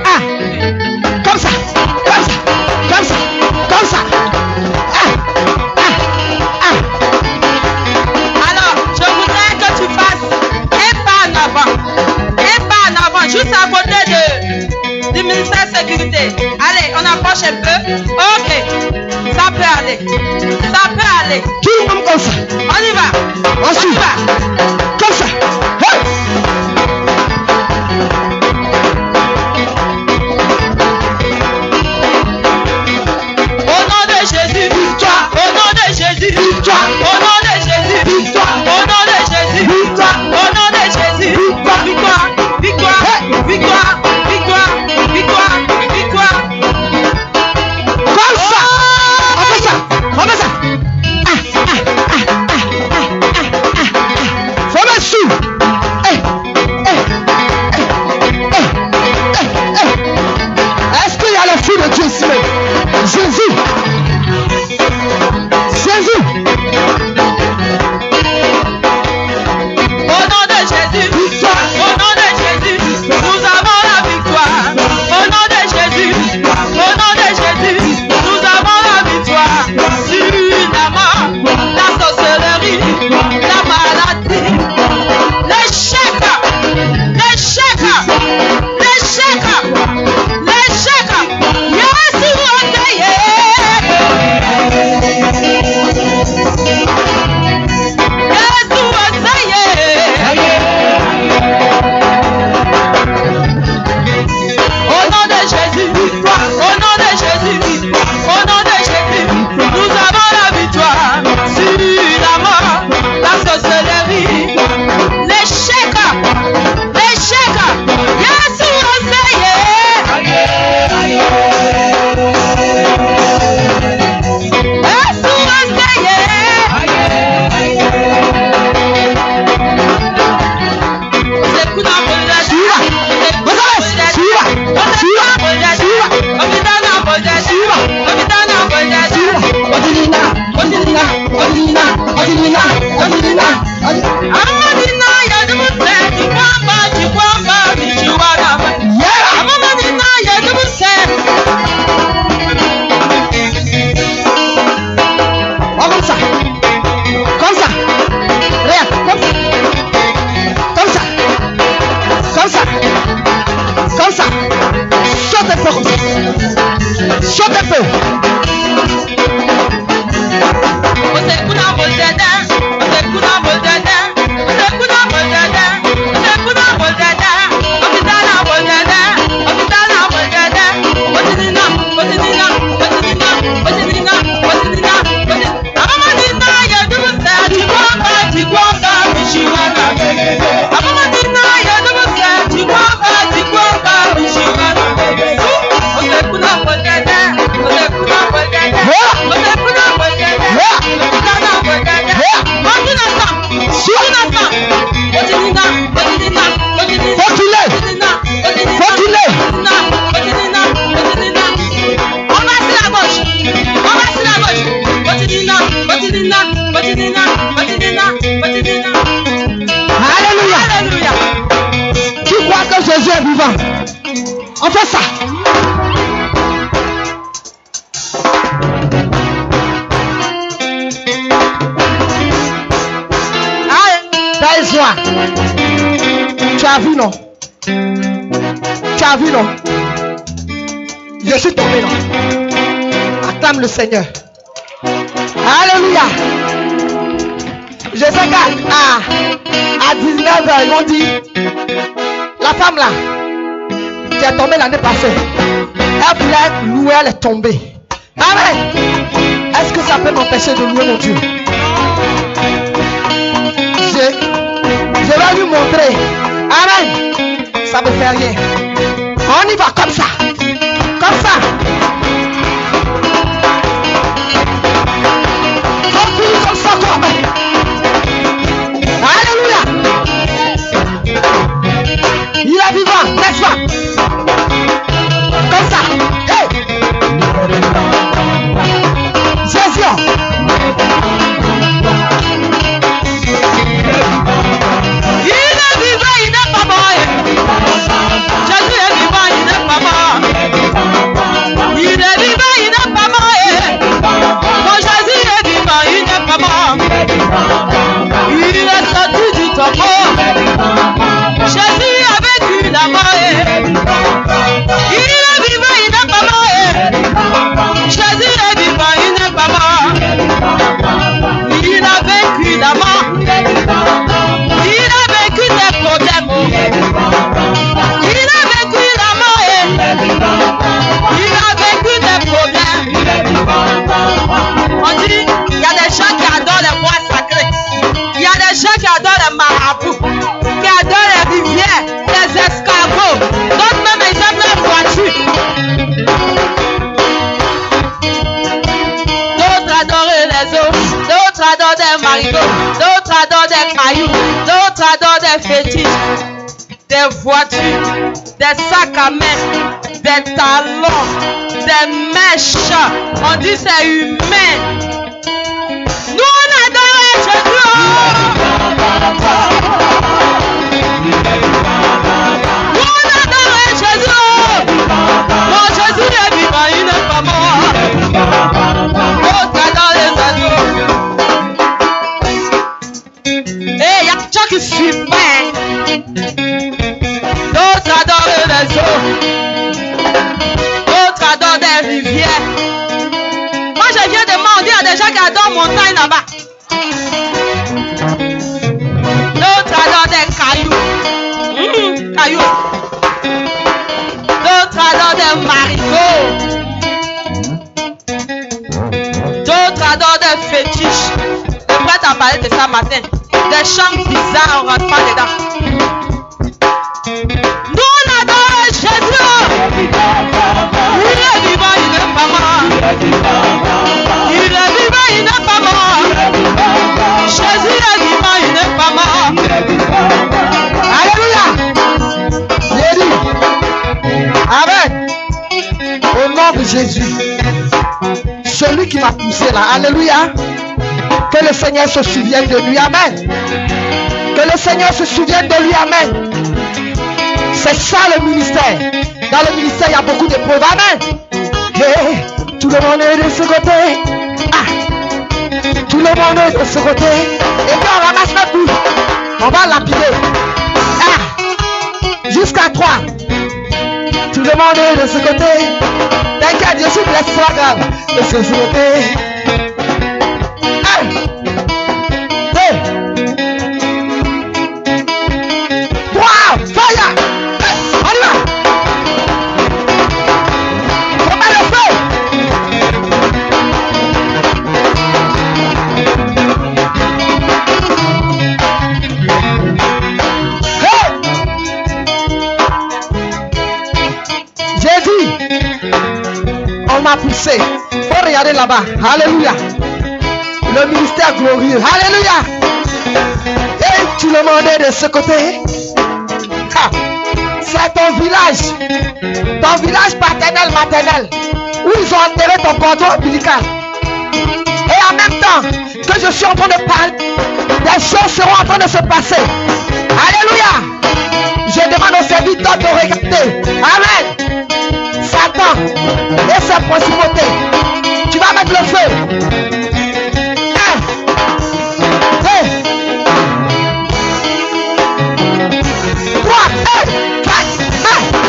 Ah. Comme ça. Comme ça. Comme ça. Comme ça. Ah. Ah. Ah. Alors, je voudrais que tu fasses un pas en avant. Un pas en avant, juste à côté du ministère de sécurité. Allez, on approche un peu. Ok. Ça peut aller. Ça peut aller. Tout le monde comme ça. On y va. On y Ensuite. va. Comme ça. Hey. Au nom de Jésus. Victoire. Au nom de Jésus. Victoire. Au nom de Jésus. Victoire. Au nom de Jésus. Victoire. Au nom de Jésus. Victoire. Victoire. Victoire. Hey. Victoire. Victoire. Victoire. Victoire. Comme ça. On fait ça. On fait ça. Ah, ah, ah, ah, ah, ah, ah, ah. Faut mettre sous. Eh, eh, eh, eh, eh, eh. Est-ce qu'il y a le feu de Dieu ici même? Jésus. Jésus. Au nom de Jésus. Victoire. Au nom de Jésus. Nous avons la victoire. Au nom de Jésus. Au nom de Jésus. Nous avons la victoire. On fait ça. Taise-toi. Tu as vu, non? Tu as vu, non? Je suis tombé, non? Acclame le Seigneur. Alléluia. Je sais qu'à 19h, ils m'ont dit, la femme là, qui est tombée l'année passée, elle voulait louer, elle est tombée. Amen. Est-ce que ça peut m'empêcher de louer mon Dieu? Je vais lui montrer. Amen. Ça me fait rien. On y va comme ça. Comme ça. Continue comme ça, toi. Alléluia. Il est vivant, n'est-ce pas? Comme ça. Hey. Jésus. Jésus a vécu la mort. Il est vivant, il n'est pas mort. Jésus est vivant, il n'est pas mort. Il a vécu la mort. Il a vécu des problèmes. Il a vécu la mort. Il a vécu des problèmes. On dit, il y a des gens qui adorent les bois sacrés. Il y a des gens qui adorent les marabouts, qui adorent les rivières, les escargots. D'autres même, ils aiment les voitures. D'autres adorent les eaux. D'autres adorent des marigots. D'autres adorent des cailloux. D'autres adorent des fétiches, des voitures, des sacs à main, des talons, des mèches. On dit c'est humain. Nous, on adore Jésus. Nous, on adore Jésus. Mon Jésus est vivant, il n'est pas mort. D'autres adorent les agneaux. Et il y a des gens qui suivent pas. D'autres adorent les eaux. D'autres adorent des rivières. Moi, je viens de m'en dire à des gens qui adorent montagne là-bas. D'autres adorent des cailloux. Cailloux. D'autres adorent des marigots. D'autres adorent des fétiches. Je prête à parler de ça matin. Des chants bizarres, on ne rentre pas dedans. Nous, on adore Jésus. Il est vivant, il n'est pas mort. Il est vivant, il n'est pas mort. Jésus est vivant, il n'est pas mort. Alléluia. Jésus. Amen. Au nom de Jésus. Celui qui m'a poussé là. Alléluia. Que le Seigneur se souvienne de lui. Amen. Que le Seigneur se souvienne de lui. Amen. C'est ça le ministère. Dans le ministère, il y a beaucoup d'épreuves. Amen. Hey, tout le monde est de ce côté. Ah. Tout le monde est de ce côté. Et puis on ramasse notre bout. On va lapider. Ah. Jusqu'à 3. Tout le monde est de ce côté. T'inquiète, je suis blessé, c'est pas grave. De ce côté. Un. Deux. 3. Fire. On y va. On met le feu. Hey. J'ai dit, on m'a poussé. Faut regarder là-bas. Alléluia. Le ministère glorieux. Alléluia. Et tout le monde est de ce côté. Ah. C'est ton village. Ton village paternel, maternel. Où ils ont enterré ton cordon ombilical. Et en même temps que je suis en train de parler, des choses seront en train de se passer. Alléluia. Je demande au serviteur de regarder. Amen. Satan et sa principauté. Tu vas mettre le feu. 1, 2, 3, 4, 5.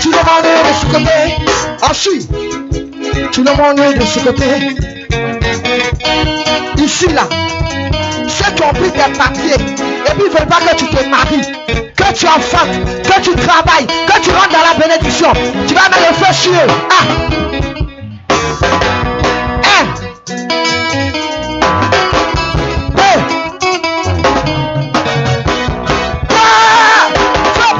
Tu le montes de ce côté. Ensuite, tu le montes de ce côté. Ici, là. Ceux qui ont pris tes papiers et puis ils ne veulent pas que tu te maries, que tu enfantes, que tu travailles, que tu rentres dans la bénédiction. Tu vas mettre le feu sur eux. 1, 2, 3, stop.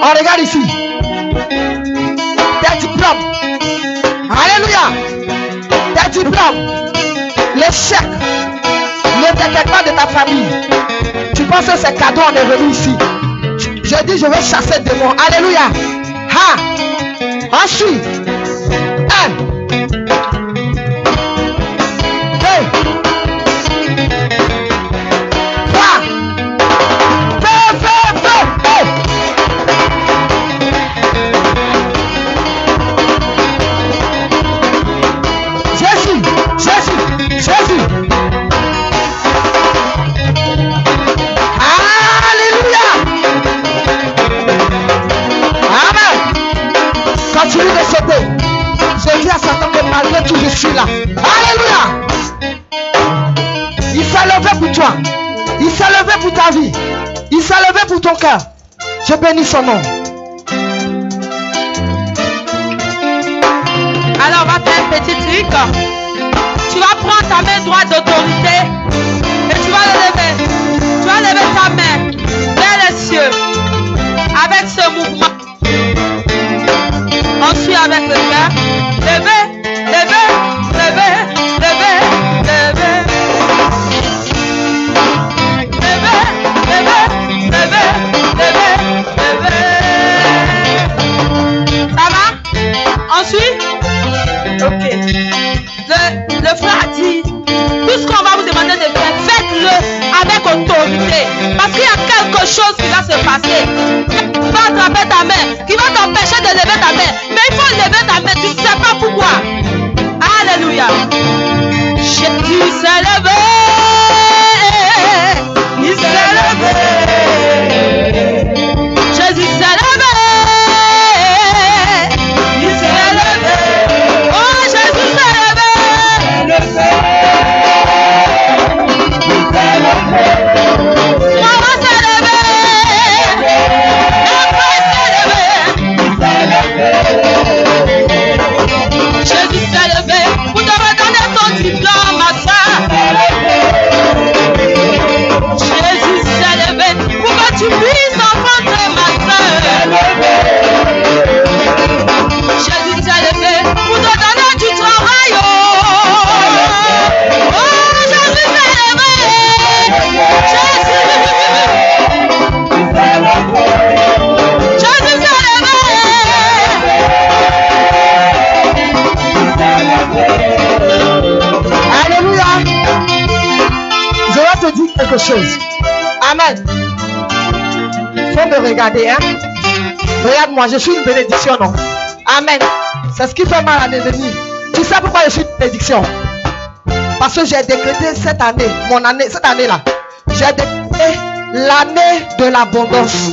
On regarde ici. Tes diplômes. Alléluia. Tes diplômes. L'échec. Le détectement de ta famille. Tu penses que c'est cadeau, on est venu ici. Je dis, je vais chasser le démon. Alléluia. Ensuite. 1, 2, 3. Jésus. Alléluia. Amen. Continue de sauter. Je dis à Satan que malgré tout, je suis là. Alléluia. Il s'est levé pour toi. Il s'est levé pour ta vie. Il s'est levé pour ton cœur. Je bénis son nom. Alors, on va faire un petit truc. Tu vas prendre ta main droite d'autorité et tu vas le lever. Tu vas lever ta main vers les cieux avec ce mouvement. Ensuite, avec le cœur, lever, lever, lever, lever, lever. Lever, lever, lever, lever, lever. Ça va? Ensuite? Ok. Le frère a dit, tout ce qu'on va vous demander de faire, faites-le avec autorité. Parce qu'il y a quelque chose qui va se passer. Qui va attraper ta main, qui va t'empêcher de lever ta main. Mais il faut lever ta main, tu ne sais pas pourquoi. Alléluia. Jésus s'est levé. Il s'est levé. Jésus s'est levé. Il s'est levé. Oh, Jésus s'est levé. Maman s'est levée. Papa s'est levé. Jésus s'est levé pour te redonner ton diplôme, ma soeur. Jésus s'est levé pour que tu puisses enfanter, ma soeur. Jésus s'est levé pour te donner du travail. Alléluia. Je vais te dire quelque chose. Amen. Faut me regarder, hein. Regarde-moi, je suis une bénédiction, non? Amen. C'est ce qui fait mal à l'ennemi. Tu sais pourquoi je suis une bénédiction? Parce que j'ai décrété cette année, cette année-là, j'ai décrété l'année de l'abondance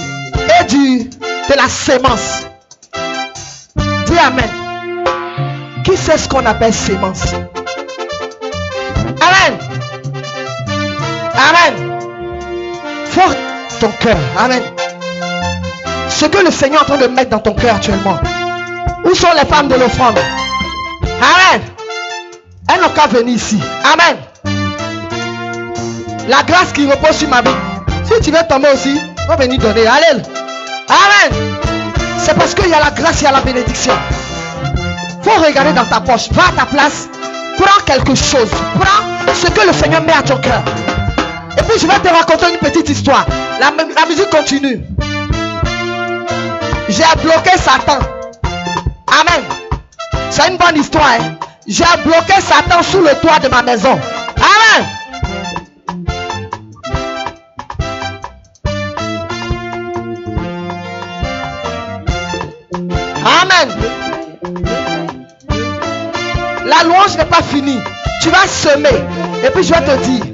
et de la sémence. Dis Amen. Qui sait ce qu'on appelle sémence? Amen. Amen. Fort ton cœur. Amen. Ce que le Seigneur est en train de mettre dans ton cœur actuellement. Où sont les femmes de l'offrande? Amen. Elles n'ont qu'à venir ici. Amen. La grâce qui repose sur ma vie. Si tu veux tomber aussi, on va venir donner. Allez. Amen. C'est parce qu'il y a la grâce, il y a la bénédiction. Faut regarder dans ta poche. Va à ta place. Prends quelque chose. Prends ce que le Seigneur met à ton cœur. Et puis je vais te raconter une petite histoire. La musique continue. J'ai bloqué Satan. Amen. C'est une bonne histoire. Hein? J'ai bloqué Satan sous le toit de ma maison. Amen. Amen. La louange n'est pas finie. Tu vas semer. Et puis je vais te dire.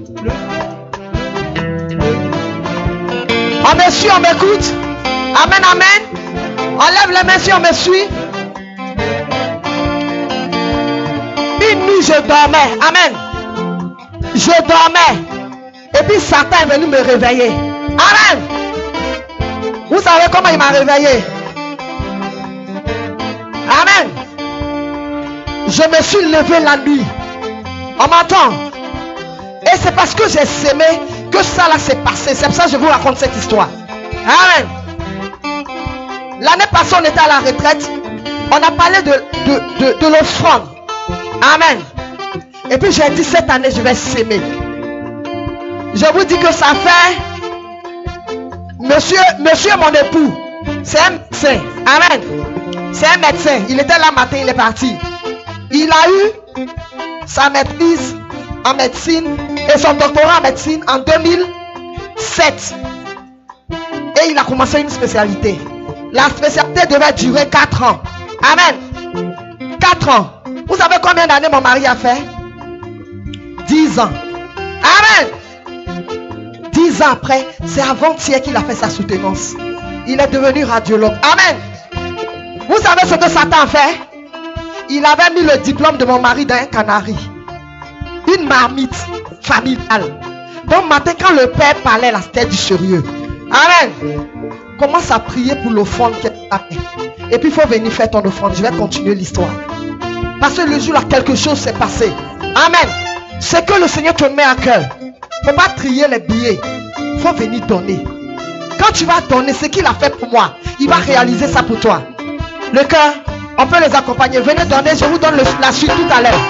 On me suit, on m'écoute. Amen, amen. On lève les mains si on me suit. Une nuit je dormais. Amen. Je dormais. Et puis Satan est venu me réveiller. Amen. Vous savez comment il m'a réveillé? Amen. Je me suis levé la nuit. On m'entend? Et c'est parce que j'ai sémé que ça là s'est passé. C'est pour ça que je vous raconte cette histoire. Amen. L'année passée, on était à la retraite. On a parlé de l'offrande. Amen. Et puis j'ai dit cette année, je vais s'aimer. Je vous dis que ça fait... Monsieur mon époux, c'est un médecin. Amen. C'est un médecin. Il était là matin, il est parti. Il a eu sa maîtrise en médecine et son doctorat en médecine en 2007. Et il a commencé une spécialité. La spécialité devait durer 4 ans. Amen. 4 ans. Vous savez combien d'années mon mari a fait? 10 ans. Amen. 10 ans après, c'est avant-hier qu'il a fait sa soutenance. Il est devenu radiologue. Amen. Vous savez ce que Satan a fait? Il avait mis le diplôme de mon mari dans un canari. Une marmite familiale. Donc matin, quand le père parlait, là, c'était du sérieux. Amen. Commence à prier pour l'offrande qui est tapée. Et puis il faut venir faire ton offrande. Je vais continuer l'histoire. Parce que le jour là, quelque chose s'est passé. Amen. C'est que le Seigneur te met à cœur. Il ne faut pas trier les billets. Il faut venir donner. Quand tu vas donner ce qu'il a fait pour moi, il va réaliser ça pour toi. Le cœur, on peut les accompagner. Venez donner, je vous donne la suite tout à l'heure.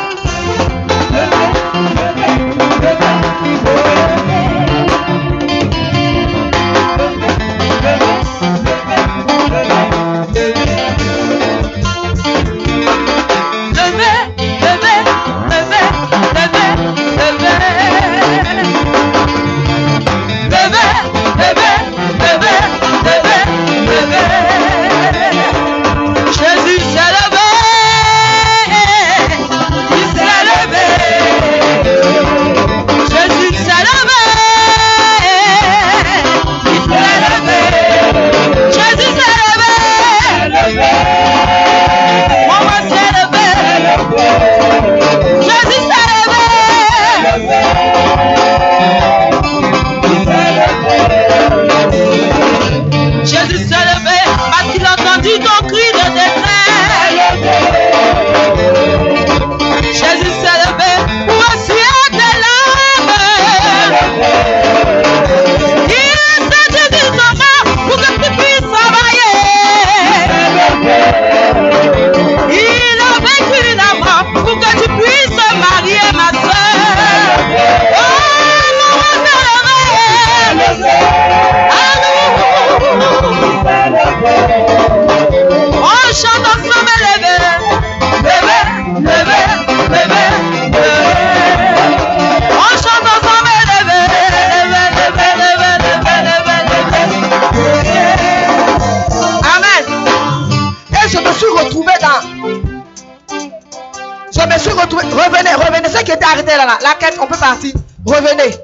Revenez, ceux qui étaient arrêtés là, la quête, on peut partir. Revenez.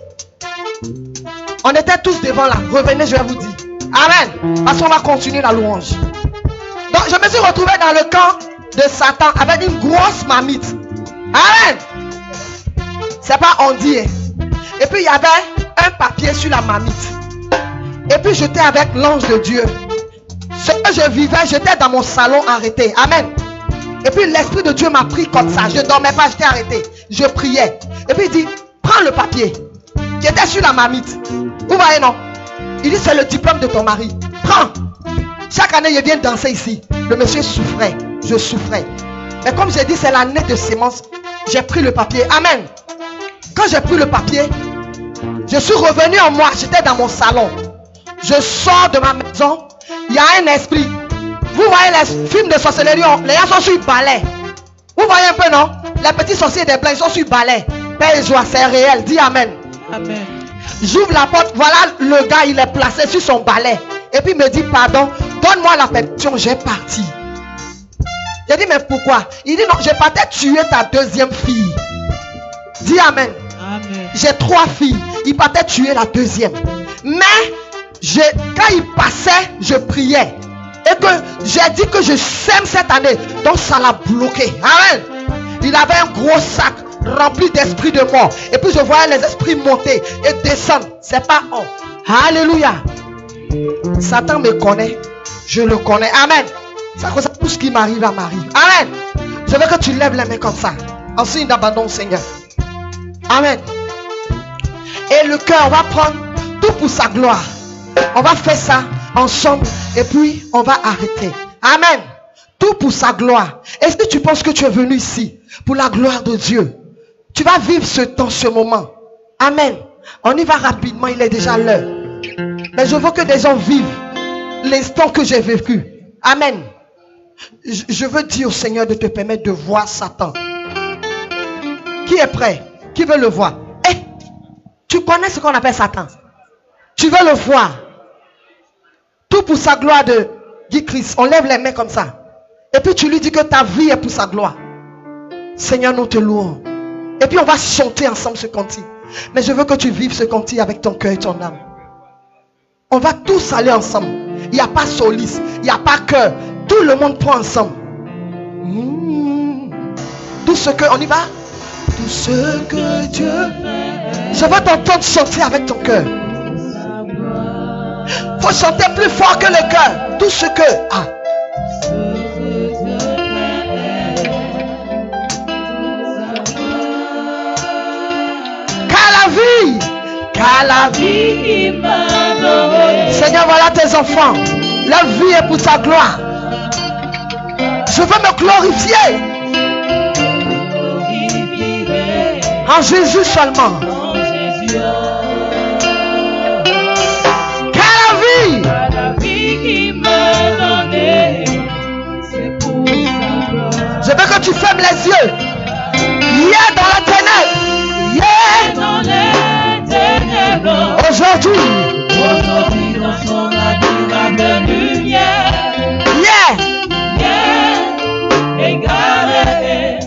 On était tous devant là. Revenez, je vais vous dire. Amen. Parce qu'on va continuer la louange. Donc, je me suis retrouvé dans le camp de Satan avec une grosse marmite. Amen. C'est pas on dit. Et puis, il y avait un papier sur la marmite. Et puis, j'étais avec l'ange de Dieu. Ce que je vivais, j'étais dans mon salon arrêté. Amen. Et puis l'Esprit de Dieu m'a pris comme ça. Je ne dormais pas, j'étais arrêté. Je priais. Et puis il dit, prends le papier qui était sur la marmite. Vous voyez, non? Il dit, c'est le diplôme de ton mari. Prends. Chaque année, il vient danser ici. Le monsieur souffrait. Je souffrais. Mais comme j'ai dit, c'est l'année de sémence. J'ai pris le papier. Amen. quand j'ai pris le papier, je suis revenu en moi. J'étais dans mon salon. Je sors de ma maison. Il y a un esprit. Vous voyez les films de sorcellerie, les gens sont sur balai. Vous voyez un peu, non? Les petits sorciers des blancs, ils sont sur balai. Père et joie, c'est réel. Dis amen. Amen. J'ouvre la porte. Voilà le gars, il est placé sur son balai. Et puis il me dit, pardon, donne-moi la permission, j'ai parti. J'ai dit, mais pourquoi? Il dit, non, j'ai parti tuer ta deuxième fille. Dis amen. Amen. J'ai 3 filles. Il partait tuer la deuxième. Mais quand il passait, je priais. Et que j'ai dit que je sème cette année. Donc ça l'a bloqué. Amen. Il avait un gros sac rempli d'esprits de mort. Et puis je voyais les esprits monter et descendre. C'est pas on. Alléluia. Satan me connaît. Je le connais. Amen. C'est comme ça, tout ce qui m'arrive, m'arrive. Amen. Je veux que tu lèves les mains comme ça. En signe d'abandon au Seigneur. Amen. Et le cœur, on va prendre tout pour sa gloire. On va faire ça ensemble. Et puis, on va arrêter. Amen. Tout pour sa gloire. Est-ce que tu penses que tu es venu ici pour la gloire de Dieu? Tu vas vivre ce temps, ce moment. Amen. On y va rapidement, il est déjà l'heure. Mais je veux que des gens vivent l'instant que j'ai vécu. Amen. Je veux dire au Seigneur de te permettre de voir Satan. Qui est prêt? Qui veut le voir? Tu connais ce qu'on appelle Satan? Tu veux le voir? Tout pour sa gloire de Guy Christ. On lève les mains comme ça. Et puis tu lui dis que ta vie est pour sa gloire. Seigneur, nous te louons. Et puis on va chanter ensemble ce cantique. Mais je veux que tu vives ce cantique avec ton cœur et ton âme. On va tous aller ensemble. Il n'y a pas soliste. Il n'y a pas cœur. Tout le monde prend ensemble. Tout ce que... On y va? Tout ce que Dieu fait. Je veux t'entendre chanter avec ton cœur. Faut chanter plus fort que le cœur. Tout ce que... Car la vie m'a donné. Seigneur, voilà tes enfants. La vie est pour ta gloire. Je veux me glorifier. En Jésus seulement. Car la vie qui m'a donné, c'est pour sa gloire. Je veux que tu fermes les yeux. Hier dans la ténèbre. Hier dans les ténèbres. Aujourd'hui dans son admirable lumière. Égaré.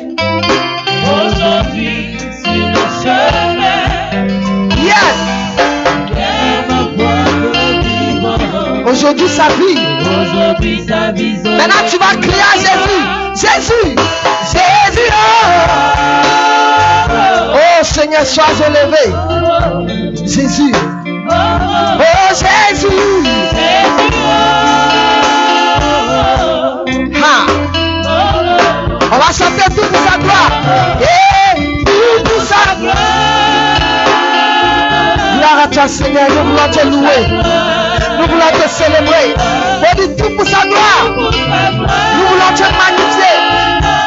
Aujourd'hui sur le chemin. Aujourd'hui sa vie. Maintenant tu vas crier à Jésus. Jésus. Jésus. Oh Seigneur, sois élevé. Jésus. Oh Jésus. On va chanter tout pour sa gloire. Tout pour sa gloire. Gloire à toi Seigneur, nous voulons te louer. Nous voulons te célébrer. On dit tout pour sa gloire. Nous voulons te magnifier,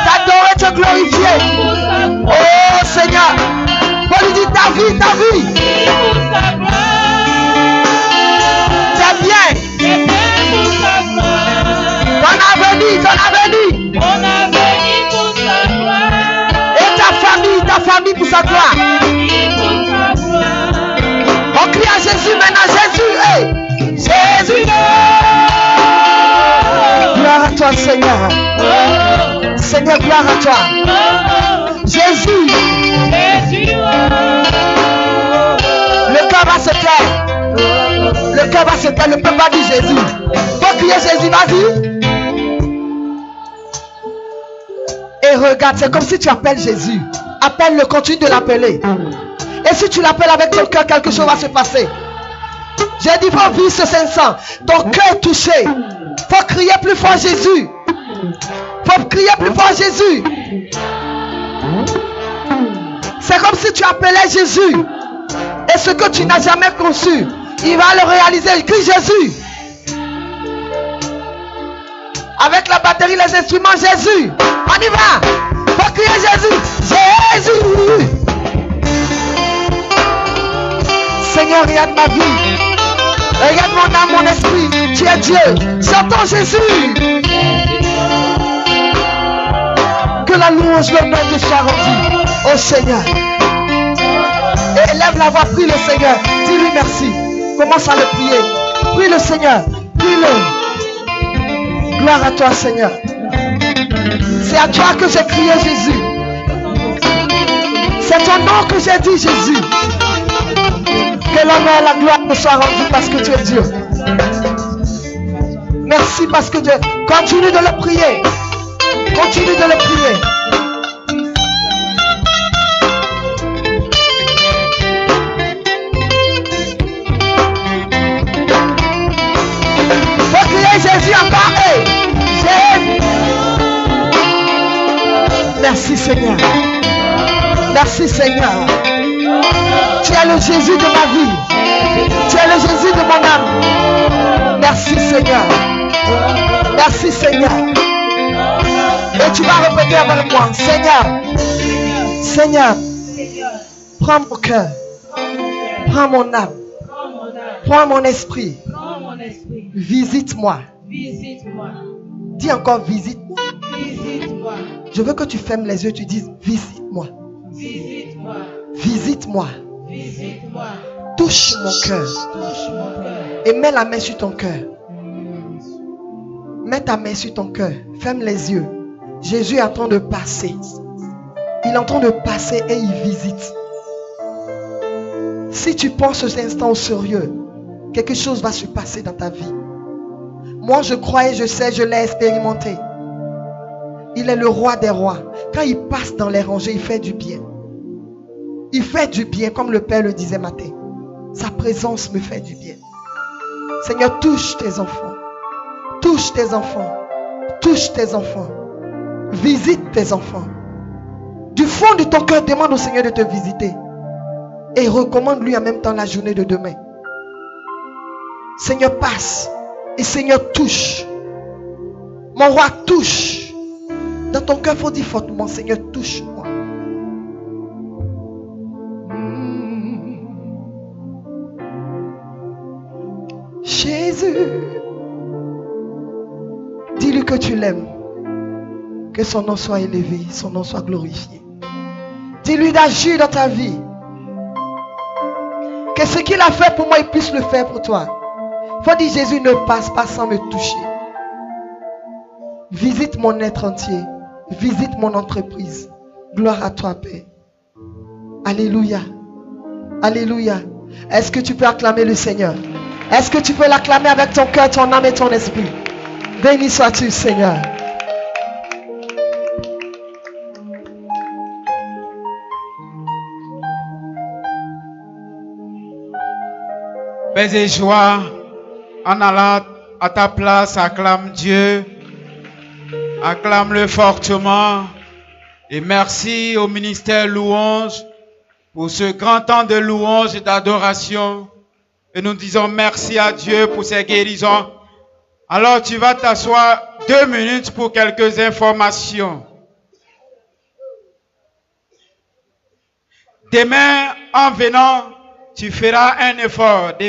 t'adorer, te glorifier. Oh Seigneur, on lui dit ta vie. C'est bien. Ton avenir. Et ta famille pour sa gloire. On crie à Jésus maintenant. Jésus. Jésus. Gloire à toi Seigneur. Seigneur, gloire à toi. Jésus. Le cœur va se taire. Le peuple va dire Jésus. Faut crier Jésus, vas-y. Et regarde, c'est comme si tu appelles Jésus. Appelle-le, continue de l'appeler. Et si tu l'appelles avec ton cœur, quelque chose va se passer. J'ai dit, faut vivre ce Saint-Sang. Ton cœur touché. Faut crier plus fort Jésus. Faut crier plus fort Jésus. C'est comme si tu appelais Jésus. Et ce que tu n'as jamais conçu, il va le réaliser. Il crie Jésus. Avec la batterie, les instruments, Jésus. On y va. Faut crier Jésus. Jésus. Seigneur, regarde ma vie. Regarde mon âme, mon esprit. Tu es Dieu. J'entends Jésus. Que la louange, le nom te soit rendu. Oh Seigneur. Et élève la voix, prie le Seigneur. Dis-lui merci. Commence à le prier. Prie le Seigneur. Prie-le. Gloire à toi, Seigneur. C'est à toi que j'ai crié, Jésus. C'est ton nom que j'ai dit, Jésus. Que l'honneur et la gloire te soient rendus parce que tu es Dieu. Merci parce que Dieu. Continue de le prier. Continue de le prier. Faut crier Jésus encore. Jésus. Merci Seigneur. Merci Seigneur. Tu es le Jésus de ma vie. Tu es le Jésus de mon âme. Merci Seigneur. Merci Seigneur. Et tu vas répéter avec moi. Seigneur. Seigneur. Prends mon cœur. Prends mon âme. Prends mon esprit. Visite-moi. Dis encore visite-moi. Je veux que tu fermes les yeux et tu dises visite-moi. Visite-moi. Touche mon cœur. Et mets la main sur ton cœur. Mets ta main sur ton cœur. Ferme les yeux. Jésus est en train de passer. Il est en train de passer et il visite. Si tu penses cet instant au sérieux, quelque chose va se passer dans ta vie. Moi je crois et je sais, je l'ai expérimenté. Il est le roi des rois. Quand il passe dans les rangées, il fait du bien. Il fait du bien, comme le Père le disait matin. Sa présence me fait du bien. Seigneur, touche tes enfants. Touche tes enfants. Touche tes enfants. Visite tes enfants. Du fond de ton cœur, demande au Seigneur de te visiter. Et recommande-lui en même temps la journée de demain. Seigneur, passe. Et Seigneur, touche. Mon roi, touche. Dans ton cœur, il faut dire fortement, Seigneur, touche-moi. Jésus. Dis-lui que tu l'aimes. Que son nom soit élevé, son nom soit glorifié. Dis-lui d'agir dans ta vie. Que ce qu'il a fait pour moi, il puisse le faire pour toi. Il faut dire, Jésus ne passe pas sans me toucher. Visite mon être entier. Visite mon entreprise. Gloire à toi, Père. Alléluia. Alléluia. Est-ce que tu peux acclamer le Seigneur? Est-ce que tu peux l'acclamer avec ton cœur, ton âme et ton esprit? Béni sois-tu, Seigneur. Paix et joie, en allant à ta place, acclame Dieu. Acclame-le fortement. Et merci au ministère Louange pour ce grand temps de louange et d'adoration. Et nous disons merci à Dieu pour ses guérisons. Alors tu vas t'asseoir 2 minutes pour quelques informations. Demain, en venant, tu feras un effort de